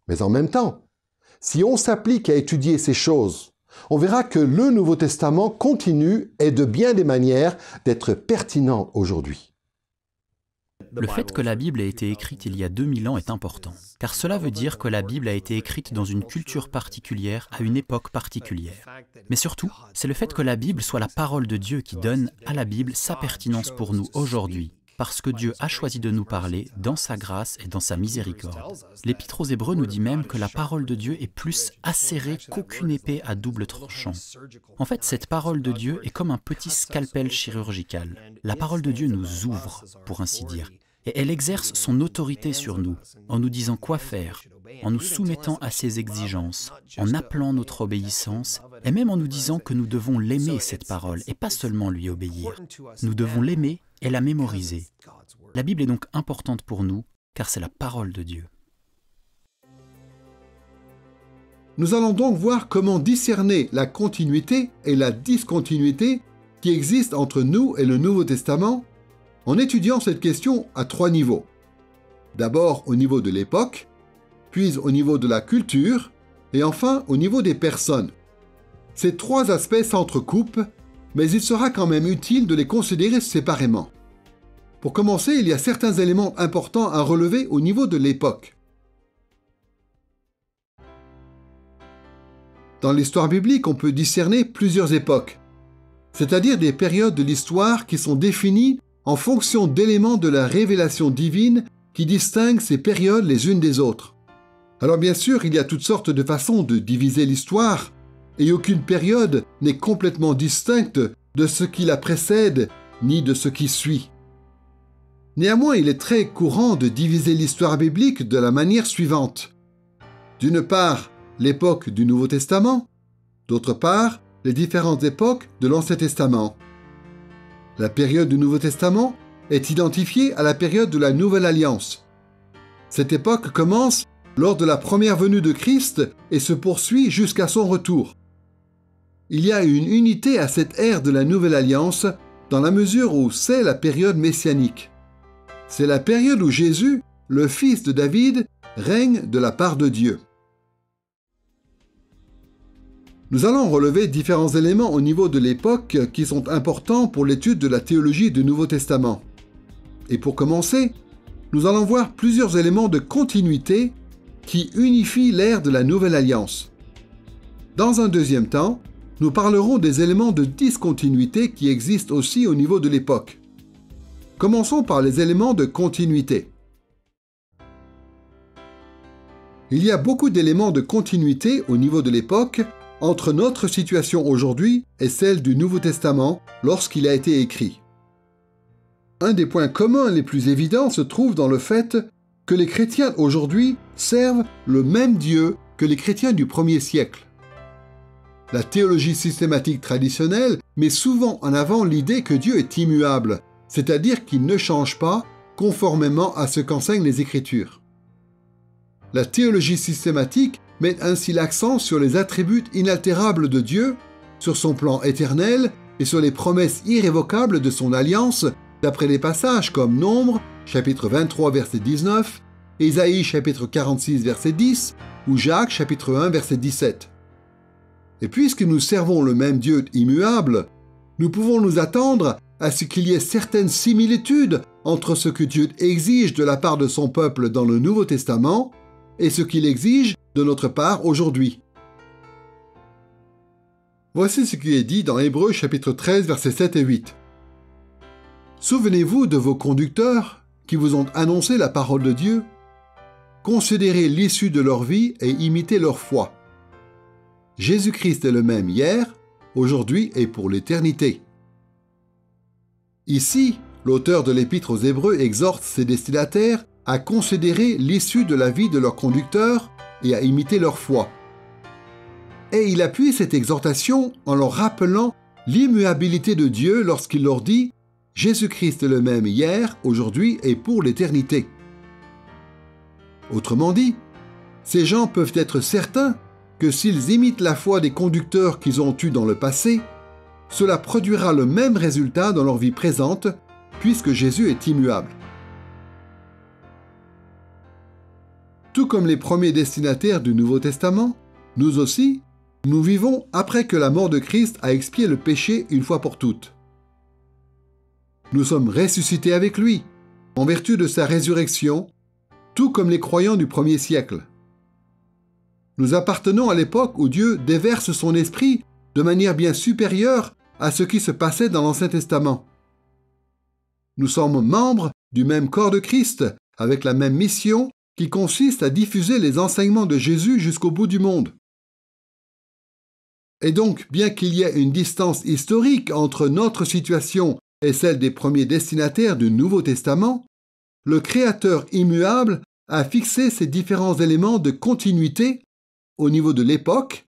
Mais en même temps, si on s'applique à étudier ces choses, on verra que le Nouveau Testament continue et de bien des manières d'être pertinent aujourd'hui. Le fait que la Bible ait été écrite il y a 2000 ans est important, car cela veut dire que la Bible a été écrite dans une culture particulière, à une époque particulière. Mais surtout, c'est le fait que la Bible soit la parole de Dieu qui donne à la Bible sa pertinence pour nous aujourd'hui, parce que Dieu a choisi de nous parler dans sa grâce et dans sa miséricorde. L'Épître aux Hébreux nous dit même que la parole de Dieu est plus acérée qu'aucune épée à double tranchant. En fait, cette parole de Dieu est comme un petit scalpel chirurgical. La parole de Dieu nous ouvre, pour ainsi dire, et elle exerce son autorité sur nous, en nous disant quoi faire, en nous soumettant à ses exigences, en appelant notre obéissance, et même en nous disant que nous devons l'aimer, cette parole, et pas seulement lui obéir. Nous devons l'aimer et la mémoriser. La Bible est donc importante pour nous, car c'est la parole de Dieu. Nous allons donc voir comment discerner la continuité et la discontinuité qui existent entre nous et le Nouveau Testament en étudiant cette question à 3 niveaux. D'abord au niveau de l'époque, puis au niveau de la culture, et enfin au niveau des personnes. Ces 3 aspects s'entrecoupent, mais il sera quand même utile de les considérer séparément. Pour commencer, il y a certains éléments importants à relever au niveau de l'époque. Dans l'histoire biblique, on peut discerner plusieurs époques, c'est-à-dire des périodes de l'histoire qui sont définies en fonction d'éléments de la révélation divine qui distinguent ces périodes les unes des autres. Alors bien sûr, il y a toutes sortes de façons de diviser l'histoire, et aucune période n'est complètement distincte de ce qui la précède, ni de ce qui suit. Néanmoins, il est très courant de diviser l'histoire biblique de la manière suivante. D'une part, l'époque du Nouveau Testament, d'autre part, les différentes époques de l'Ancien Testament. La période du Nouveau Testament est identifiée à la période de la Nouvelle Alliance. Cette époque commence lors de la première venue de Christ et se poursuit jusqu'à son retour. Il y a une unité à cette ère de la Nouvelle Alliance dans la mesure où c'est la période messianique. C'est la période où Jésus, le fils de David, règne de la part de Dieu. Nous allons relever différents éléments au niveau de l'époque qui sont importants pour l'étude de la théologie du Nouveau Testament. Et pour commencer, nous allons voir plusieurs éléments de continuité qui unifient l'ère de la Nouvelle Alliance. Dans un deuxième temps, nous parlerons des éléments de discontinuité qui existent aussi au niveau de l'époque. Commençons par les éléments de continuité. Il y a beaucoup d'éléments de continuité au niveau de l'époque entre notre situation aujourd'hui et celle du Nouveau Testament lorsqu'il a été écrit. Un des points communs les plus évidents se trouve dans le fait que les chrétiens aujourd'hui servent le même Dieu que les chrétiens du premier siècle. La théologie systématique traditionnelle met souvent en avant l'idée que Dieu est immuable, c'est-à-dire qu'il ne change pas conformément à ce qu'enseignent les Écritures. La théologie systématique met ainsi l'accent sur les attributs inaltérables de Dieu, sur son plan éternel et sur les promesses irrévocables de son alliance, d'après les passages comme Nombre, chapitre 23, verset 19, Ésaïe, chapitre 46, verset 10, ou Jacques, chapitre 1, verset 17. Et puisque nous servons le même Dieu immuable, nous pouvons nous attendre à ce qu'il y ait certaines similitudes entre ce que Dieu exige de la part de son peuple dans le Nouveau Testament et ce qu'il exige de notre part aujourd'hui. Voici ce qui est dit dans Hébreux chapitre 13, versets 7 et 8. Souvenez-vous de vos conducteurs qui vous ont annoncé la parole de Dieu. Considérez l'issue de leur vie et imitez leur foi. Jésus-Christ est le même hier, aujourd'hui et pour l'éternité. Ici, l'auteur de l'Épître aux Hébreux exhorte ses destinataires à considérer l'issue de la vie de leurs conducteurs et à imiter leur foi. Et il appuie cette exhortation en leur rappelant l'immuabilité de Dieu lorsqu'il leur dit « Jésus-Christ est le même hier, aujourd'hui et pour l'éternité ». Autrement dit, ces gens peuvent être certains que s'ils imitent la foi des conducteurs qu'ils ont eus dans le passé, cela produira le même résultat dans leur vie présente, puisque Jésus est immuable. Tout comme les premiers destinataires du Nouveau Testament, nous aussi, nous vivons après que la mort de Christ a expié le péché une fois pour toutes. Nous sommes ressuscités avec lui, en vertu de sa résurrection, tout comme les croyants du premier siècle. Nous appartenons à l'époque où Dieu déverse son esprit de manière bien supérieure à ce qui se passait dans l'Ancien Testament. Nous sommes membres du même corps de Christ, avec la même mission qui consiste à diffuser les enseignements de Jésus jusqu'au bout du monde. Et donc, bien qu'il y ait une distance historique entre notre situation et celle des premiers destinataires du Nouveau Testament, le Créateur immuable a fixé ces différents éléments de continuité au niveau de l'époque,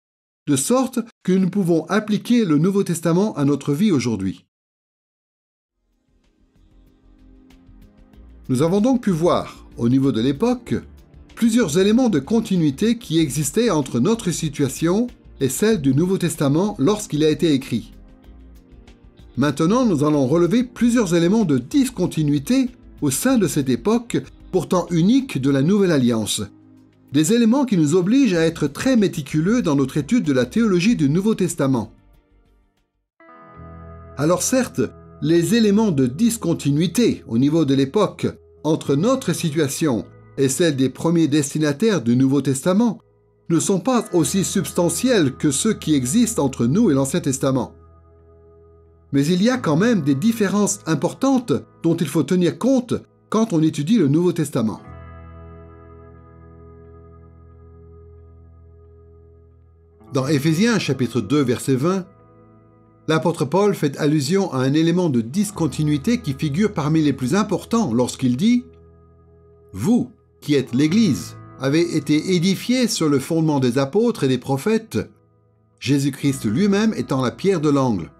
de sorte que nous pouvons appliquer le Nouveau Testament à notre vie aujourd'hui. Nous avons donc pu voir, au niveau de l'époque, plusieurs éléments de continuité qui existaient entre notre situation et celle du Nouveau Testament lorsqu'il a été écrit. Maintenant, nous allons relever plusieurs éléments de discontinuité au sein de cette époque pourtant unique de la Nouvelle Alliance. Des éléments qui nous obligent à être très méticuleux dans notre étude de la théologie du Nouveau Testament. Alors certes, les éléments de discontinuité au niveau de l'époque entre notre situation et celle des premiers destinataires du Nouveau Testament ne sont pas aussi substantiels que ceux qui existent entre nous et l'Ancien Testament. Mais il y a quand même des différences importantes dont il faut tenir compte quand on étudie le Nouveau Testament. Dans Éphésiens chapitre 2 verset 20, l'apôtre Paul fait allusion à un élément de discontinuité qui figure parmi les plus importants lorsqu'il dit « Vous, qui êtes l'Église, avez été édifiés sur le fondement des apôtres et des prophètes, Jésus-Christ lui-même étant la pierre de l'angle.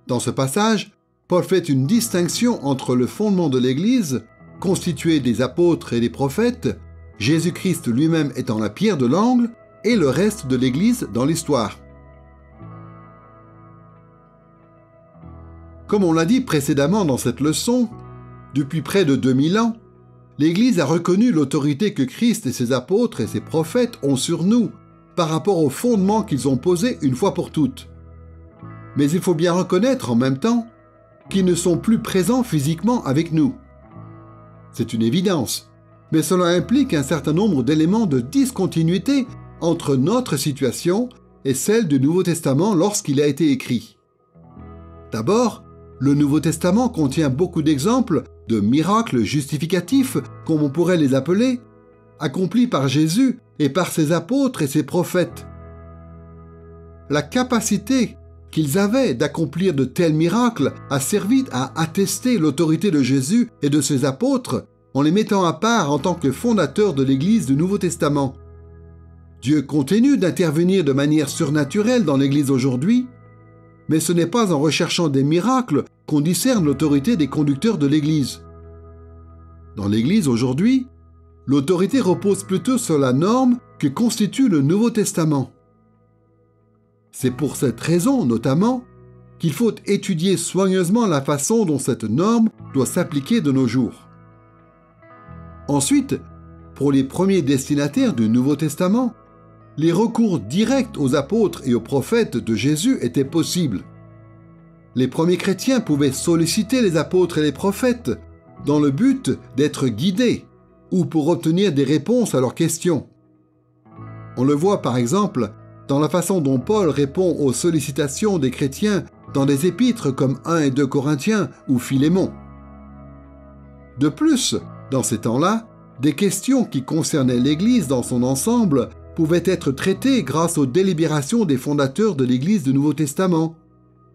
Dans ce passage, Paul fait une distinction entre le fondement de l'Église, constitué des apôtres et des prophètes, Jésus-Christ lui-même étant la pierre de l'angle, et le reste de l'Église dans l'histoire. Comme on l'a dit précédemment dans cette leçon, depuis près de 2000 ans, l'Église a reconnu l'autorité que Christ et ses apôtres et ses prophètes ont sur nous par rapport aux fondements qu'ils ont posés une fois pour toutes. Mais il faut bien reconnaître en même temps qu'ils ne sont plus présents physiquement avec nous. C'est une évidence, mais cela implique un certain nombre d'éléments de discontinuité entre notre situation et celle du Nouveau Testament lorsqu'il a été écrit. D'abord, le Nouveau Testament contient beaucoup d'exemples de miracles justificatifs, comme on pourrait les appeler, accomplis par Jésus et par ses apôtres et ses prophètes. La capacité qu'ils avaient d'accomplir de tels miracles a servi à attester l'autorité de Jésus et de ses apôtres en les mettant à part en tant que fondateurs de l'Église du Nouveau Testament. Dieu continue d'intervenir de manière surnaturelle dans l'Église aujourd'hui, mais ce n'est pas en recherchant des miracles qu'on discerne l'autorité des conducteurs de l'Église. Dans l'Église aujourd'hui, l'autorité repose plutôt sur la norme que constitue le Nouveau Testament. C'est pour cette raison, notamment, qu'il faut étudier soigneusement la façon dont cette norme doit s'appliquer de nos jours. Ensuite, pour les premiers destinataires du Nouveau Testament, les recours directs aux apôtres et aux prophètes de Jésus étaient possibles. Les premiers chrétiens pouvaient solliciter les apôtres et les prophètes dans le but d'être guidés ou pour obtenir des réponses à leurs questions. On le voit par exemple dans la façon dont Paul répond aux sollicitations des chrétiens dans des épîtres comme 1 et 2 Corinthiens ou Philémon. De plus, dans ces temps-là, des questions qui concernaient l'Église dans son ensemble pouvaient être traitées grâce aux délibérations des fondateurs de l'Église du Nouveau Testament,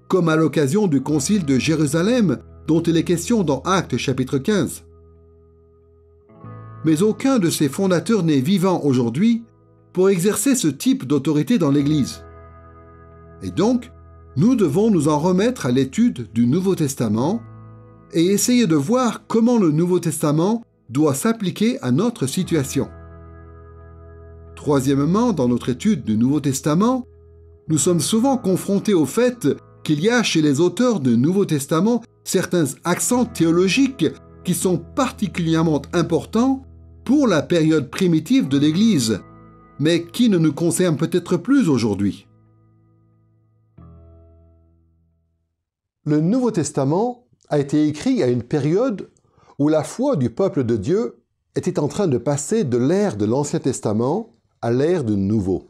comme à l'occasion du Concile de Jérusalem dont il est question dans Actes chapitre 15. Mais aucun de ces fondateurs n'est vivant aujourd'hui pour exercer ce type d'autorité dans l'Église. Et donc, nous devons nous en remettre à l'étude du Nouveau Testament et essayer de voir comment le Nouveau Testament doit s'appliquer à notre situation. Troisièmement, dans notre étude du Nouveau Testament, nous sommes souvent confrontés au fait qu'il y a chez les auteurs du Nouveau Testament certains accents théologiques qui sont particulièrement importants pour la période primitive de l'Église, mais qui ne nous concernent peut-être plus aujourd'hui. Le Nouveau Testament a été écrit à une période où la foi du peuple de Dieu était en train de passer de l'ère de l'Ancien Testament à l'ère du Nouveau.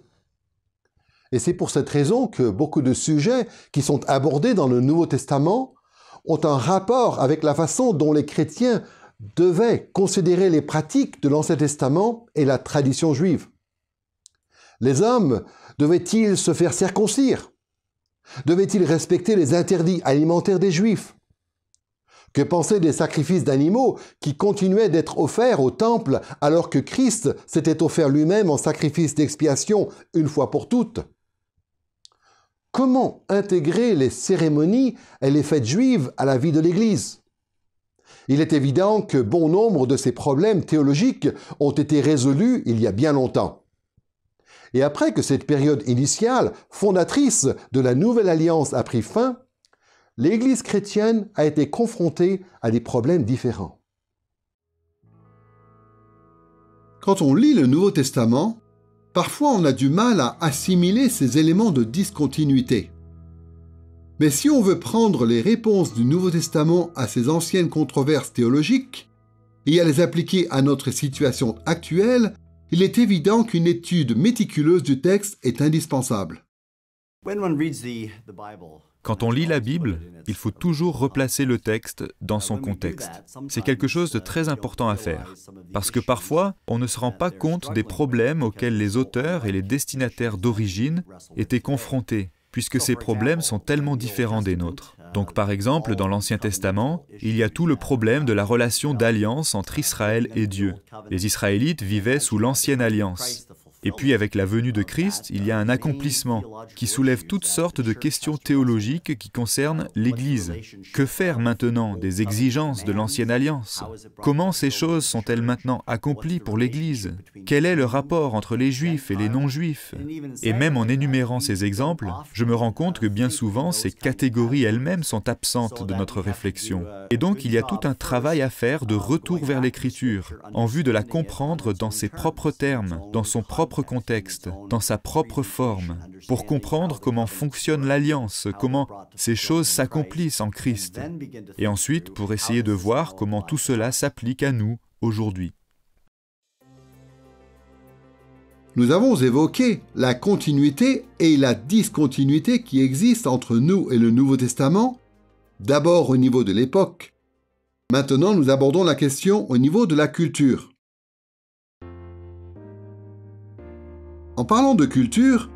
Et c'est pour cette raison que beaucoup de sujets qui sont abordés dans le Nouveau Testament ont un rapport avec la façon dont les chrétiens devaient considérer les pratiques de l'Ancien Testament et la tradition juive. Les hommes devaient-ils se faire circoncire? Devaient-ils respecter les interdits alimentaires des Juifs? Que penser des sacrifices d'animaux qui continuaient d'être offerts au temple alors que Christ s'était offert lui-même en sacrifice d'expiation une fois pour toutes? Comment intégrer les cérémonies et les fêtes juives à la vie de l'Église? Il est évident que bon nombre de ces problèmes théologiques ont été résolus il y a bien longtemps. Et après que cette période initiale, fondatrice de la Nouvelle Alliance, a pris fin, l'Église chrétienne a été confrontée à des problèmes différents. Quand on lit le Nouveau Testament, parfois on a du mal à assimiler ces éléments de discontinuité. Mais si on veut prendre les réponses du Nouveau Testament à ces anciennes controverses théologiques et à les appliquer à notre situation actuelle, il est évident qu'une étude méticuleuse du texte est indispensable. Quand on lit la Bible, il faut toujours replacer le texte dans son contexte. C'est quelque chose de très important à faire, parce que parfois, on ne se rend pas compte des problèmes auxquels les auteurs et les destinataires d'origine étaient confrontés, puisque ces problèmes sont tellement différents des nôtres. Donc par exemple, dans l'Ancien Testament, il y a tout le problème de la relation d'alliance entre Israël et Dieu. Les Israélites vivaient sous l'Ancienne Alliance. Et puis avec la venue de Christ, il y a un accomplissement qui soulève toutes sortes de questions théologiques qui concernent l'Église. Que faire maintenant des exigences de l'Ancienne Alliance? Comment ces choses sont-elles maintenant accomplies pour l'Église? Quel est le rapport entre les Juifs et les non-Juifs? Et même en énumérant ces exemples, je me rends compte que bien souvent, ces catégories elles-mêmes sont absentes de notre réflexion. Et donc, il y a tout un travail à faire de retour vers l'Écriture, en vue de la comprendre dans ses propres termes, dans son propre contexte, dans sa propre forme, pour comprendre comment fonctionne l'Alliance, comment ces choses s'accomplissent en Christ, et ensuite pour essayer de voir comment tout cela s'applique à nous aujourd'hui. Nous avons évoqué la continuité et la discontinuité qui existent entre nous et le Nouveau Testament, d'abord au niveau de l'époque. Maintenant, nous abordons la question au niveau de la culture. En parlant de culture,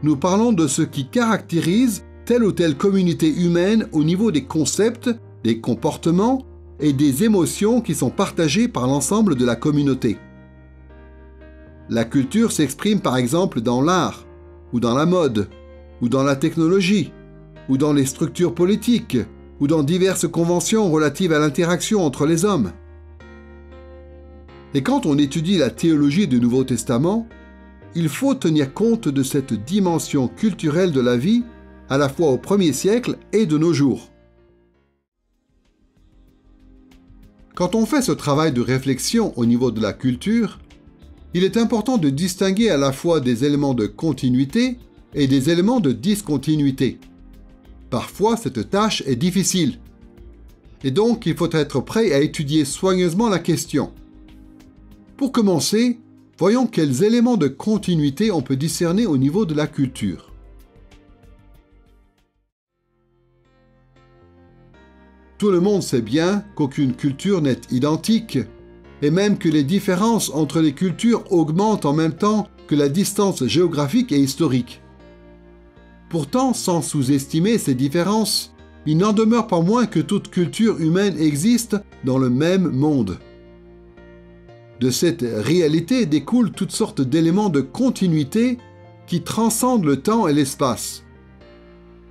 nous parlons de ce qui caractérise telle ou telle communauté humaine au niveau des concepts, des comportements et des émotions qui sont partagées par l'ensemble de la communauté. La culture s'exprime par exemple dans l'art, ou dans la mode, ou dans la technologie, ou dans les structures politiques, ou dans diverses conventions relatives à l'interaction entre les hommes. Et quand on étudie la théologie du Nouveau Testament, il faut tenir compte de cette dimension culturelle de la vie, à la fois au 1er siècle et de nos jours. Quand on fait ce travail de réflexion au niveau de la culture, il est important de distinguer à la fois des éléments de continuité et des éléments de discontinuité. Parfois, cette tâche est difficile. Et donc, il faut être prêt à étudier soigneusement la question. Pour commencer, voyons quels éléments de continuité on peut discerner au niveau de la culture. Tout le monde sait bien qu'aucune culture n'est identique, et même que les différences entre les cultures augmentent en même temps que la distance géographique et historique. Pourtant, sans sous-estimer ces différences, il n'en demeure pas moins que toute culture humaine existe dans le même monde. De cette réalité découlent toutes sortes d'éléments de continuité qui transcendent le temps et l'espace.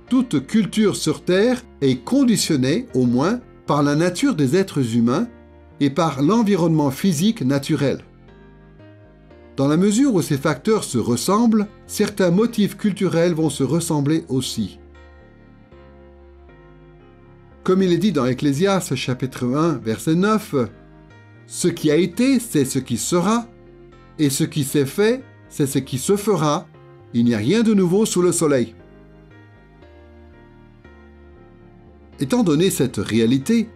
Toute culture sur Terre est conditionnée, au moins, par la nature des êtres humains et par l'environnement physique naturel. Dans la mesure où ces facteurs se ressemblent, certains motifs culturels vont se ressembler aussi. Comme il est dit dans Ecclésiaste chapitre 1, verset 9, « Ce qui a été, c'est ce qui sera, et ce qui s'est fait, c'est ce qui se fera. Il n'y a rien de nouveau sous le soleil. » Étant donné cette réalité,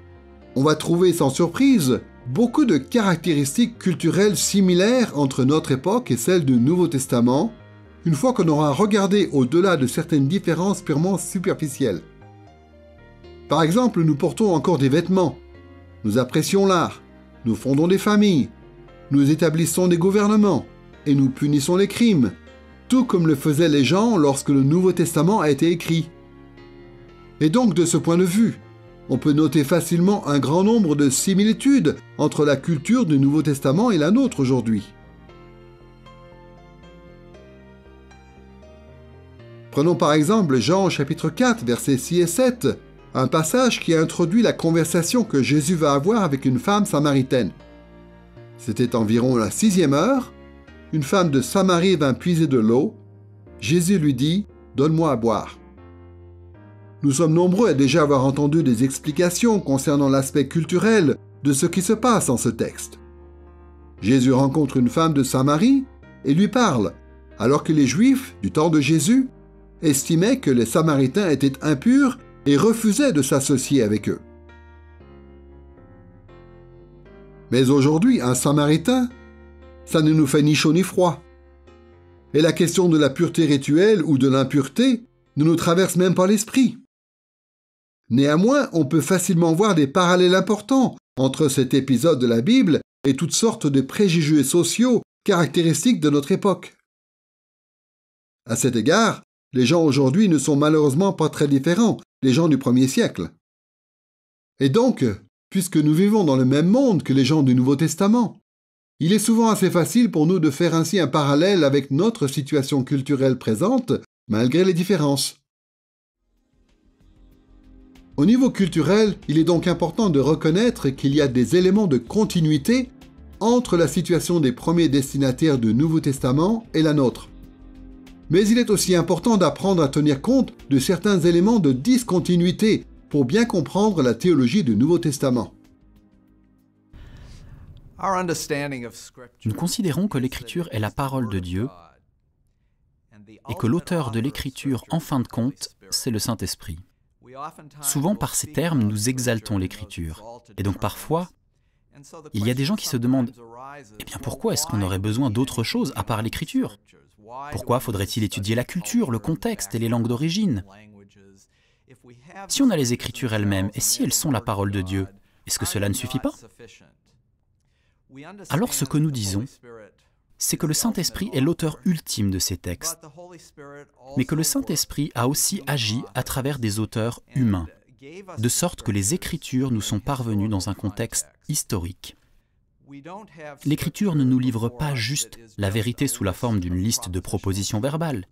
on va trouver sans surprise beaucoup de caractéristiques culturelles similaires entre notre époque et celle du Nouveau Testament, une fois qu'on aura regardé au-delà de certaines différences purement superficielles. Par exemple, nous portons encore des vêtements, nous apprécions l'art, nous fondons des familles, nous établissons des gouvernements et nous punissons les crimes, tout comme le faisaient les gens lorsque le Nouveau Testament a été écrit. Et donc, de ce point de vue, on peut noter facilement un grand nombre de similitudes entre la culture du Nouveau Testament et la nôtre aujourd'hui. Prenons par exemple Jean chapitre 4, versets 6 et 7, un passage qui introduit la conversation que Jésus va avoir avec une femme samaritaine. C'était environ la 6e heure, une femme de Samarie vint puiser de l'eau. Jésus lui dit « Donne-moi à boire ». Nous sommes nombreux à déjà avoir entendu des explications concernant l'aspect culturel de ce qui se passe en ce texte. Jésus rencontre une femme de Samarie et lui parle, alors que les Juifs, du temps de Jésus, estimaient que les Samaritains étaient impurs et refusaient de s'associer avec eux. Mais aujourd'hui, un Samaritain, ça ne nous fait ni chaud ni froid. Et la question de la pureté rituelle ou de l'impureté ne nous traverse même pas l'esprit. Néanmoins, on peut facilement voir des parallèles importants entre cet épisode de la Bible et toutes sortes de préjugés sociaux caractéristiques de notre époque. À cet égard, les gens aujourd'hui ne sont malheureusement pas très différents des gens du 1er siècle. Et donc, puisque nous vivons dans le même monde que les gens du Nouveau Testament, Il est souvent assez facile pour nous de faire ainsi un parallèle avec notre situation culturelle présente, malgré les différences. Au niveau culturel, il est donc important de reconnaître qu'il y a des éléments de continuité entre la situation des premiers destinataires du Nouveau Testament et la nôtre. Mais il est aussi important d'apprendre à tenir compte de certains éléments de discontinuité pour bien comprendre la théologie du Nouveau Testament. Nous considérons que l'Écriture est la parole de Dieu et que l'auteur de l'Écriture, en fin de compte, c'est le Saint-Esprit. Souvent, par ces termes, nous exaltons l'Écriture. Et donc parfois, il y a des gens qui se demandent « Eh bien, pourquoi est-ce qu'on aurait besoin d'autre chose à part l'Écriture ? Pourquoi faudrait-il étudier la culture, le contexte et les langues d'origine ? Si on a les Écritures elles-mêmes, et si elles sont la parole de Dieu, est-ce que cela ne suffit pas ? Alors ce que nous disons, c'est que le Saint-Esprit est l'auteur ultime de ces textes, mais que le Saint-Esprit a aussi agi à travers des auteurs humains, de sorte que les Écritures nous sont parvenues dans un contexte historique. L'Écriture ne nous livre pas juste la vérité sous la forme d'une liste de propositions verbales.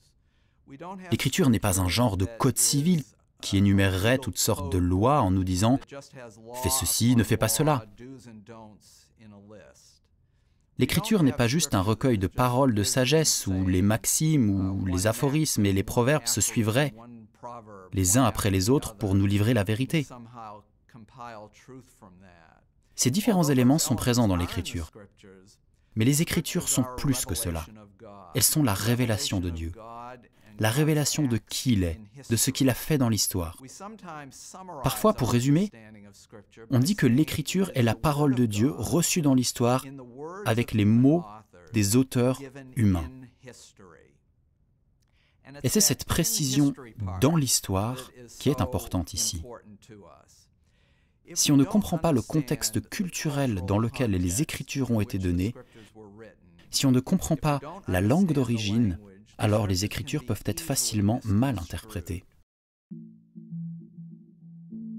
L'Écriture n'est pas un genre de code civil qui énumérerait toutes sortes de lois en nous disant « fais ceci, ne fais pas cela ». L'Écriture n'est pas juste un recueil de paroles de sagesse où les maximes ou les aphorismes et les proverbes se suivraient les uns après les autres pour nous livrer la vérité. Ces différents éléments sont présents dans l'Écriture. Mais les Écritures sont plus que cela. Elles sont la révélation de Dieu, la révélation de qui il est, de ce qu'il a fait dans l'histoire. Parfois, pour résumer, on dit que l'Écriture est la parole de Dieu reçue dans l'histoire avec les mots des auteurs humains. Et c'est cette précision dans l'histoire qui est importante ici. Si on ne comprend pas le contexte culturel dans lequel les Écritures ont été données, si on ne comprend pas la langue d'origine, alors les Écritures peuvent être facilement mal interprétées.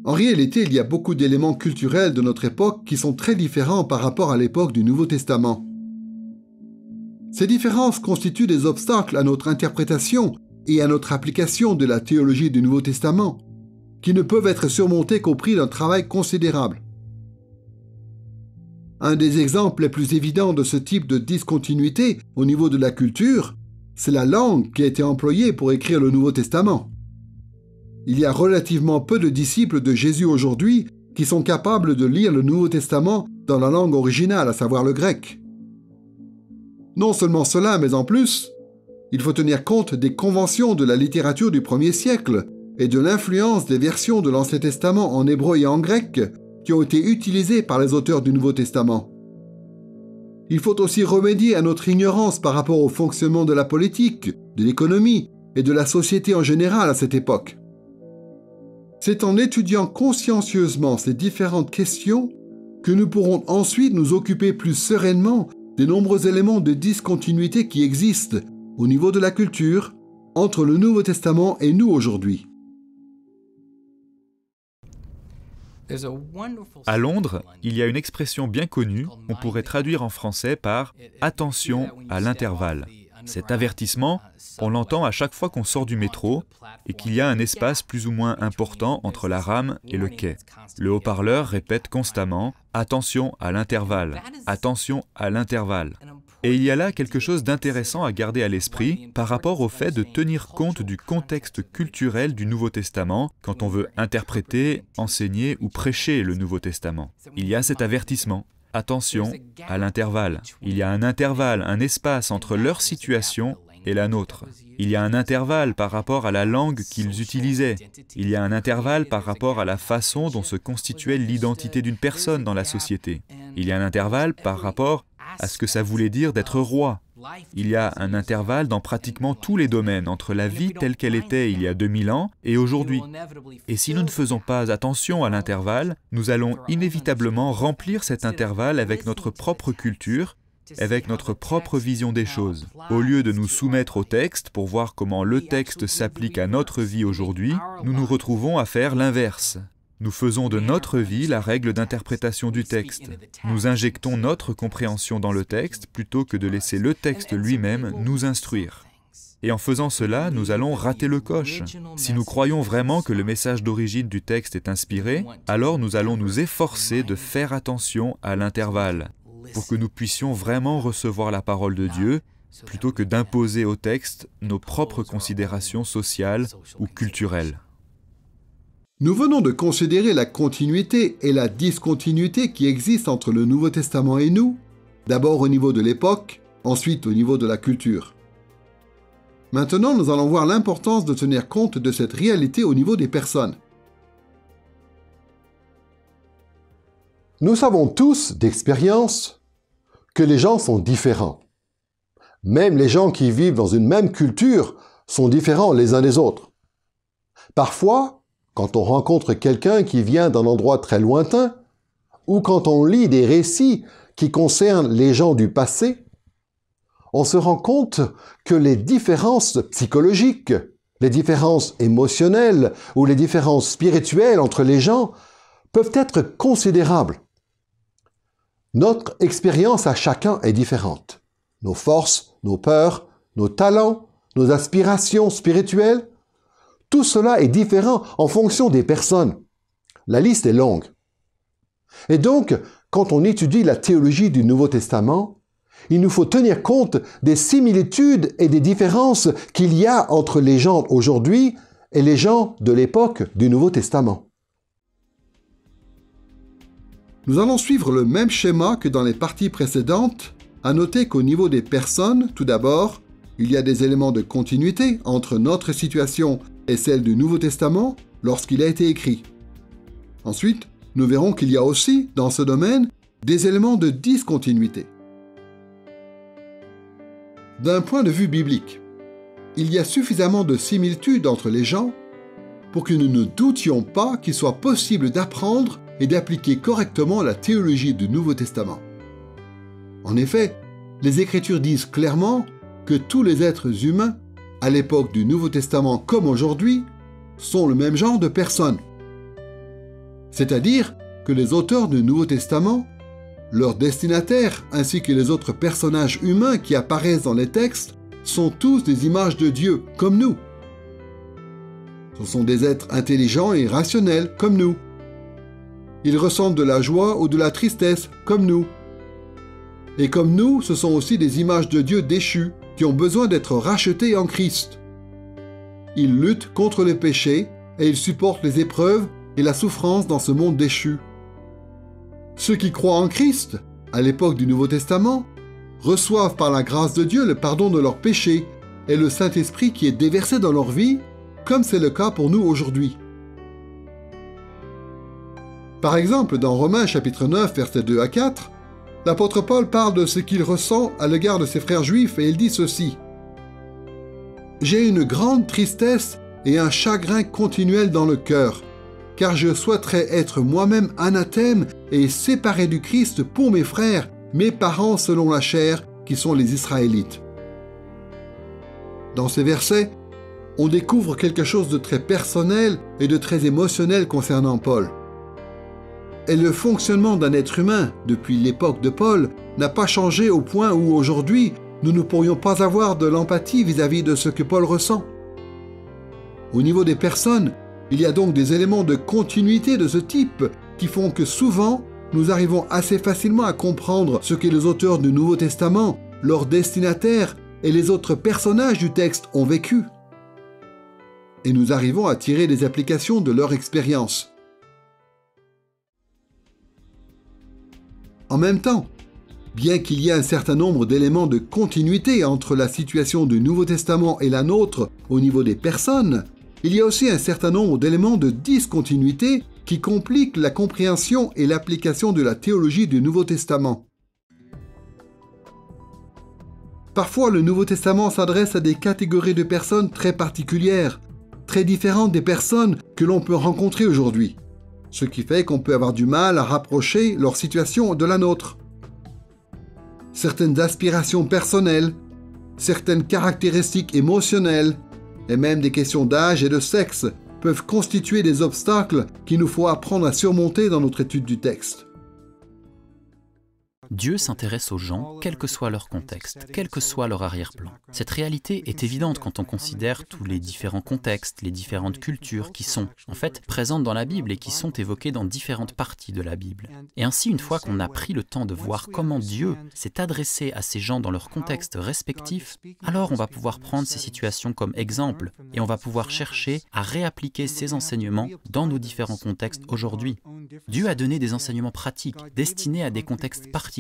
En réalité, il y a beaucoup d'éléments culturels de notre époque qui sont très différents par rapport à l'époque du Nouveau Testament. Ces différences constituent des obstacles à notre interprétation et à notre application de la théologie du Nouveau Testament, qui ne peuvent être surmontés qu'au prix d'un travail considérable. Un des exemples les plus évidents de ce type de discontinuité au niveau de la culture, c'est la langue qui a été employée pour écrire le Nouveau Testament. Il y a relativement peu de disciples de Jésus aujourd'hui qui sont capables de lire le Nouveau Testament dans la langue originale, à savoir le grec. Non seulement cela, mais en plus, il faut tenir compte des conventions de la littérature du 1er siècle et de l'influence des versions de l'Ancien Testament en hébreu et en grec qui ont été utilisées par les auteurs du Nouveau Testament. Il faut aussi remédier à notre ignorance par rapport au fonctionnement de la politique, de l'économie et de la société en général à cette époque. C'est en étudiant consciencieusement ces différentes questions que nous pourrons ensuite nous occuper plus sereinement des nombreux éléments de discontinuité qui existent au niveau de la culture entre le Nouveau Testament et nous aujourd'hui. À Londres, il y a une expression bien connue qu'on pourrait traduire en français par « attention à l'intervalle ». Cet avertissement, on l'entend à chaque fois qu'on sort du métro et qu'il y a un espace plus ou moins important entre la rame et le quai. Le haut-parleur répète constamment « attention à l'intervalle, attention à l'intervalle ». Et il y a là quelque chose d'intéressant à garder à l'esprit par rapport au fait de tenir compte du contexte culturel du Nouveau Testament quand on veut interpréter, enseigner ou prêcher le Nouveau Testament. Il y a cet avertissement. Attention à l'intervalle. Il y a un intervalle, un espace entre leur situation et la nôtre. Il y a un intervalle par rapport à la langue qu'ils utilisaient. Il y a un intervalle par rapport à la façon dont se constituait l'identité d'une personne dans la société. Il y a un intervalle par rapport à ce que ça voulait dire d'être roi. Il y a un intervalle dans pratiquement tous les domaines entre la vie telle qu'elle était il y a 2000 ans et aujourd'hui. Et si nous ne faisons pas attention à l'intervalle, nous allons inévitablement remplir cet intervalle avec notre propre culture, avec notre propre vision des choses. Au lieu de nous soumettre au texte pour voir comment le texte s'applique à notre vie aujourd'hui, nous nous retrouvons à faire l'inverse. Nous faisons de notre vie la règle d'interprétation du texte. Nous injectons notre compréhension dans le texte plutôt que de laisser le texte lui-même nous instruire. Et en faisant cela, nous allons rater le coche. Si nous croyons vraiment que le message d'origine du texte est inspiré, alors nous allons nous efforcer de faire attention à l'intervalle, pour que nous puissions vraiment recevoir la parole de Dieu, plutôt que d'imposer au texte nos propres considérations sociales ou culturelles. Nous venons de considérer la continuité et la discontinuité qui existent entre le Nouveau Testament et nous, d'abord au niveau de l'époque, ensuite au niveau de la culture. Maintenant, nous allons voir l'importance de tenir compte de cette réalité au niveau des personnes. Nous savons tous d'expérience que les gens sont différents. Même les gens qui vivent dans une même culture sont différents les uns des autres. Parfois, quand on rencontre quelqu'un qui vient d'un endroit très lointain, ou quand on lit des récits qui concernent les gens du passé, on se rend compte que les différences psychologiques, les différences émotionnelles ou les différences spirituelles entre les gens peuvent être considérables. Notre expérience à chacun est différente. Nos forces, nos peurs, nos talents, nos aspirations spirituelles, tout cela est différent en fonction des personnes. La liste est longue. Et donc, quand on étudie la théologie du Nouveau Testament, il nous faut tenir compte des similitudes et des différences qu'il y a entre les gens aujourd'hui et les gens de l'époque du Nouveau Testament. Nous allons suivre le même schéma que dans les parties précédentes, à noter qu'au niveau des personnes, tout d'abord, il y a des éléments de continuité entre notre situation et celle du Nouveau Testament lorsqu'il a été écrit. Ensuite, nous verrons qu'il y a aussi, dans ce domaine, des éléments de discontinuité. D'un point de vue biblique, il y a suffisamment de similitudes entre les gens pour que nous ne doutions pas qu'il soit possible d'apprendre et d'appliquer correctement la théologie du Nouveau Testament. En effet, les Écritures disent clairement que tous les êtres humains, à l'époque du Nouveau Testament comme aujourd'hui, sont le même genre de personnes. C'est-à-dire que les auteurs du Nouveau Testament, leurs destinataires ainsi que les autres personnages humains qui apparaissent dans les textes sont tous des images de Dieu, comme nous. Ce sont des êtres intelligents et rationnels, comme nous. Ils ressentent de la joie ou de la tristesse, comme nous. Et comme nous, ce sont aussi des images de Dieu déchues, qui ont besoin d'être rachetés en Christ. Ils luttent contre le péché et ils supportent les épreuves et la souffrance dans ce monde déchu. Ceux qui croient en Christ, à l'époque du Nouveau Testament, reçoivent par la grâce de Dieu le pardon de leurs péchés et le Saint-Esprit qui est déversé dans leur vie, comme c'est le cas pour nous aujourd'hui. Par exemple, dans Romains chapitre 9, versets 2 à 4, l'apôtre Paul parle de ce qu'il ressent à l'égard de ses frères juifs et il dit ceci. « J'ai une grande tristesse et un chagrin continuel dans le cœur, car je souhaiterais être moi-même anathème et séparé du Christ pour mes frères, mes parents selon la chair, qui sont les Israélites. » Dans ces versets, on découvre quelque chose de très personnel et de très émotionnel concernant Paul. Et le fonctionnement d'un être humain, depuis l'époque de Paul, n'a pas changé au point où aujourd'hui, nous ne pourrions pas avoir de l'empathie vis-à-vis de ce que Paul ressent. Au niveau des personnes, il y a donc des éléments de continuité de ce type qui font que souvent, nous arrivons assez facilement à comprendre ce que les auteurs du Nouveau Testament, leurs destinataires et les autres personnages du texte ont vécu. Et nous arrivons à tirer des applications de leur expérience. En même temps, bien qu'il y ait un certain nombre d'éléments de continuité entre la situation du Nouveau Testament et la nôtre au niveau des personnes, il y a aussi un certain nombre d'éléments de discontinuité qui compliquent la compréhension et l'application de la théologie du Nouveau Testament. Parfois, le Nouveau Testament s'adresse à des catégories de personnes très particulières, très différentes des personnes que l'on peut rencontrer aujourd'hui. Ce qui fait qu'on peut avoir du mal à rapprocher leur situation de la nôtre. Certaines aspirations personnelles, certaines caractéristiques émotionnelles, et même des questions d'âge et de sexe peuvent constituer des obstacles qu'il nous faut apprendre à surmonter dans notre étude du texte. Dieu s'intéresse aux gens, quel que soit leur contexte, quel que soit leur arrière-plan. Cette réalité est évidente quand on considère tous les différents contextes, les différentes cultures qui sont, en fait, présentes dans la Bible et qui sont évoquées dans différentes parties de la Bible. Et ainsi, une fois qu'on a pris le temps de voir comment Dieu s'est adressé à ces gens dans leur contexte respectif, alors on va pouvoir prendre ces situations comme exemple et on va pouvoir chercher à réappliquer ces enseignements dans nos différents contextes aujourd'hui. Dieu a donné des enseignements pratiques destinés à des contextes particuliers.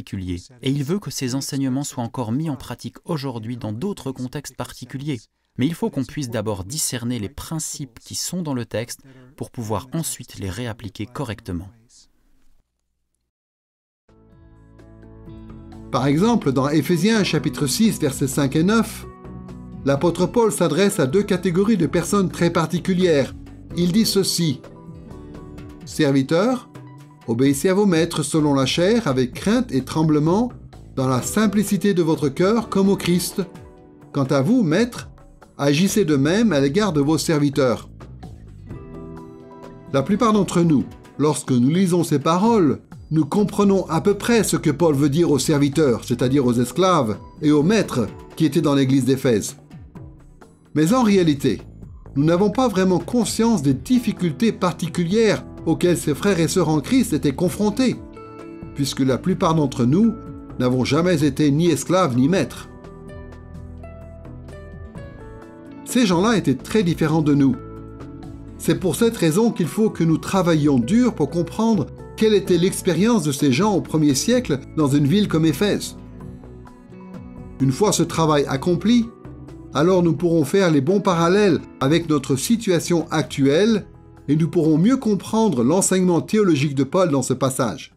Et il veut que ces enseignements soient encore mis en pratique aujourd'hui dans d'autres contextes particuliers. Mais il faut qu'on puisse d'abord discerner les principes qui sont dans le texte pour pouvoir ensuite les réappliquer correctement. Par exemple, dans Éphésiens chapitre 6, versets 5 et 9, l'apôtre Paul s'adresse à deux catégories de personnes très particulières. Il dit ceci: « Serviteurs, obéissez à vos maîtres selon la chair, avec crainte et tremblement, dans la simplicité de votre cœur, comme au Christ. Quant à vous, maîtres, agissez de même à l'égard de vos serviteurs. » La plupart d'entre nous, lorsque nous lisons ces paroles, nous comprenons à peu près ce que Paul veut dire aux serviteurs, c'est-à-dire aux esclaves et aux maîtres qui étaient dans l'église d'Éphèse. Mais en réalité, nous n'avons pas vraiment conscience des difficultés particulières auxquelles ces frères et sœurs en Christ étaient confrontés, puisque la plupart d'entre nous n'avons jamais été ni esclaves ni maîtres. Ces gens-là étaient très différents de nous. C'est pour cette raison qu'il faut que nous travaillions dur pour comprendre quelle était l'expérience de ces gens au 1er siècle dans une ville comme Éphèse. Une fois ce travail accompli, alors nous pourrons faire les bons parallèles avec notre situation actuelle et nous pourrons mieux comprendre l'enseignement théologique de Paul dans ce passage.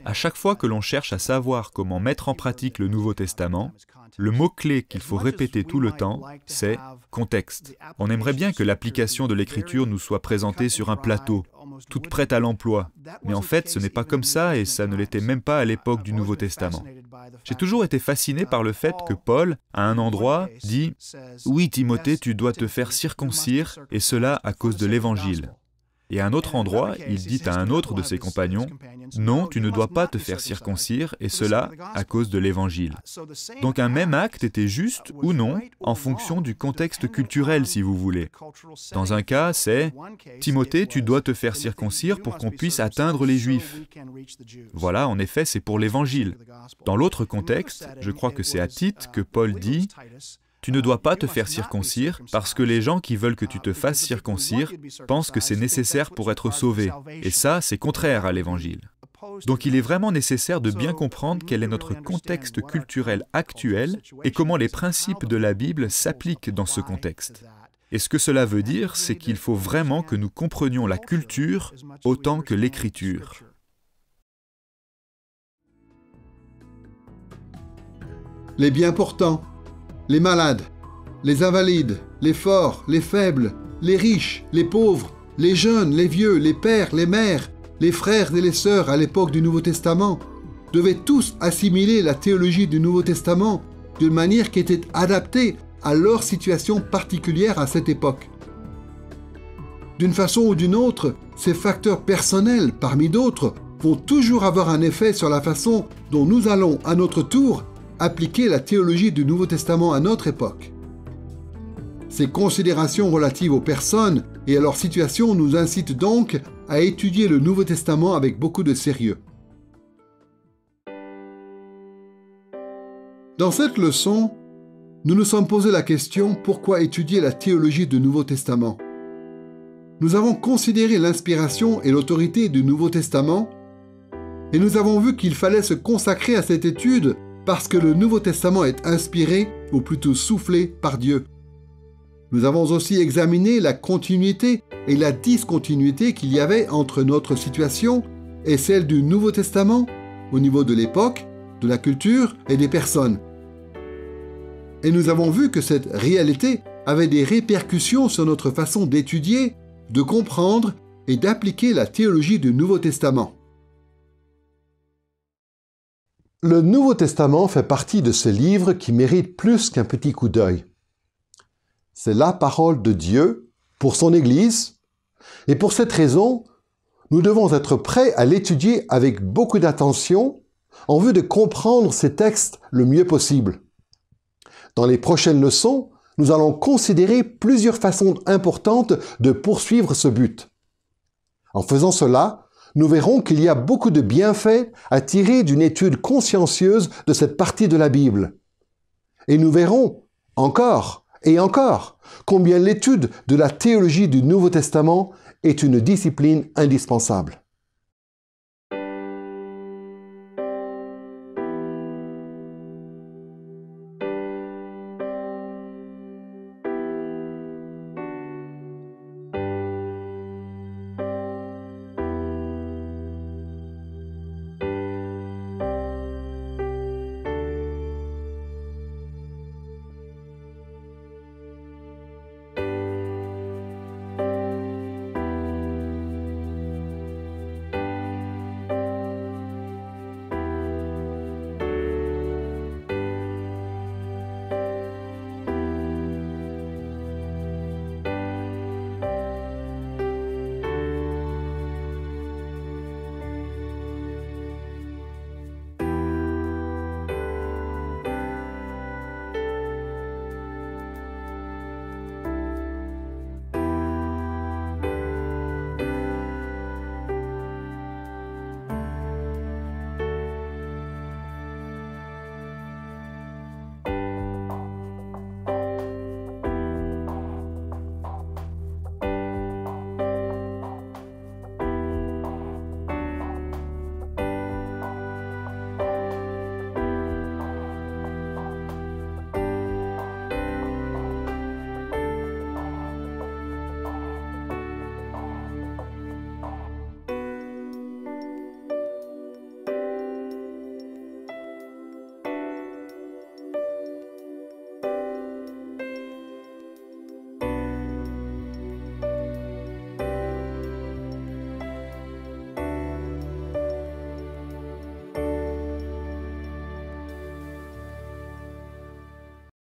À chaque fois que l'on cherche à savoir comment mettre en pratique le Nouveau Testament, le mot-clé qu'il faut répéter tout le temps, c'est « contexte ». On aimerait bien que l'application de l'Écriture nous soit présentée sur un plateau, toute prête à l'emploi. Mais en fait, ce n'est pas comme ça et ça ne l'était même pas à l'époque du Nouveau Testament. J'ai toujours été fasciné par le fait que Paul, à un endroit, dit « Oui, Timothée, tu dois te faire circoncire, et cela à cause de l'Évangile ». Et à un autre endroit, il dit à un autre de ses compagnons, « Non, tu ne dois pas te faire circoncire, et cela à cause de l'Évangile. » Donc un même acte était juste ou non, en fonction du contexte culturel, si vous voulez. Dans un cas, c'est « Timothée, tu dois te faire circoncire pour qu'on puisse atteindre les Juifs. » Voilà, en effet, c'est pour l'Évangile. Dans l'autre contexte, je crois que c'est à Tite que Paul dit « Tu ne dois pas te faire circoncire parce que les gens qui veulent que tu te fasses circoncire pensent que c'est nécessaire pour être sauvé. Et ça, c'est contraire à l'Évangile. » Donc il est vraiment nécessaire de bien comprendre quel est notre contexte culturel actuel et comment les principes de la Bible s'appliquent dans ce contexte. Et ce que cela veut dire, c'est qu'il faut vraiment que nous comprenions la culture autant que l'Écriture. Les bien portants, les malades, les invalides, les forts, les faibles, les riches, les pauvres, les jeunes, les vieux, les pères, les mères, les frères et les sœurs à l'époque du Nouveau Testament devaient tous assimiler la théologie du Nouveau Testament d'une manière qui était adaptée à leur situation particulière à cette époque. D'une façon ou d'une autre, ces facteurs personnels, parmi d'autres, vont toujours avoir un effet sur la façon dont nous allons, à notre tour, appliquer la théologie du Nouveau Testament à notre époque. Ces considérations relatives aux personnes et à leur situation nous incitent donc à étudier le Nouveau Testament avec beaucoup de sérieux. Dans cette leçon, nous nous sommes posé la question « Pourquoi étudier la théologie du Nouveau Testament ?» Nous avons considéré l'inspiration et l'autorité du Nouveau Testament et nous avons vu qu'il fallait se consacrer à cette étude parce que le Nouveau Testament est inspiré, ou plutôt soufflé, par Dieu. Nous avons aussi examiné la continuité et la discontinuité qu'il y avait entre notre situation et celle du Nouveau Testament, au niveau de l'époque, de la culture et des personnes. Et nous avons vu que cette réalité avait des répercussions sur notre façon d'étudier, de comprendre et d'appliquer la théologie du Nouveau Testament. Le Nouveau Testament fait partie de ces livres qui méritent plus qu'un petit coup d'œil. C'est la parole de Dieu pour son Église, et pour cette raison, nous devons être prêts à l'étudier avec beaucoup d'attention en vue de comprendre ces textes le mieux possible. Dans les prochaines leçons, nous allons considérer plusieurs façons importantes de poursuivre ce but. En faisant cela, nous verrons qu'il y a beaucoup de bienfaits à tirer d'une étude consciencieuse de cette partie de la Bible. Et nous verrons encore et encore combien l'étude de la théologie du Nouveau Testament est une discipline indispensable.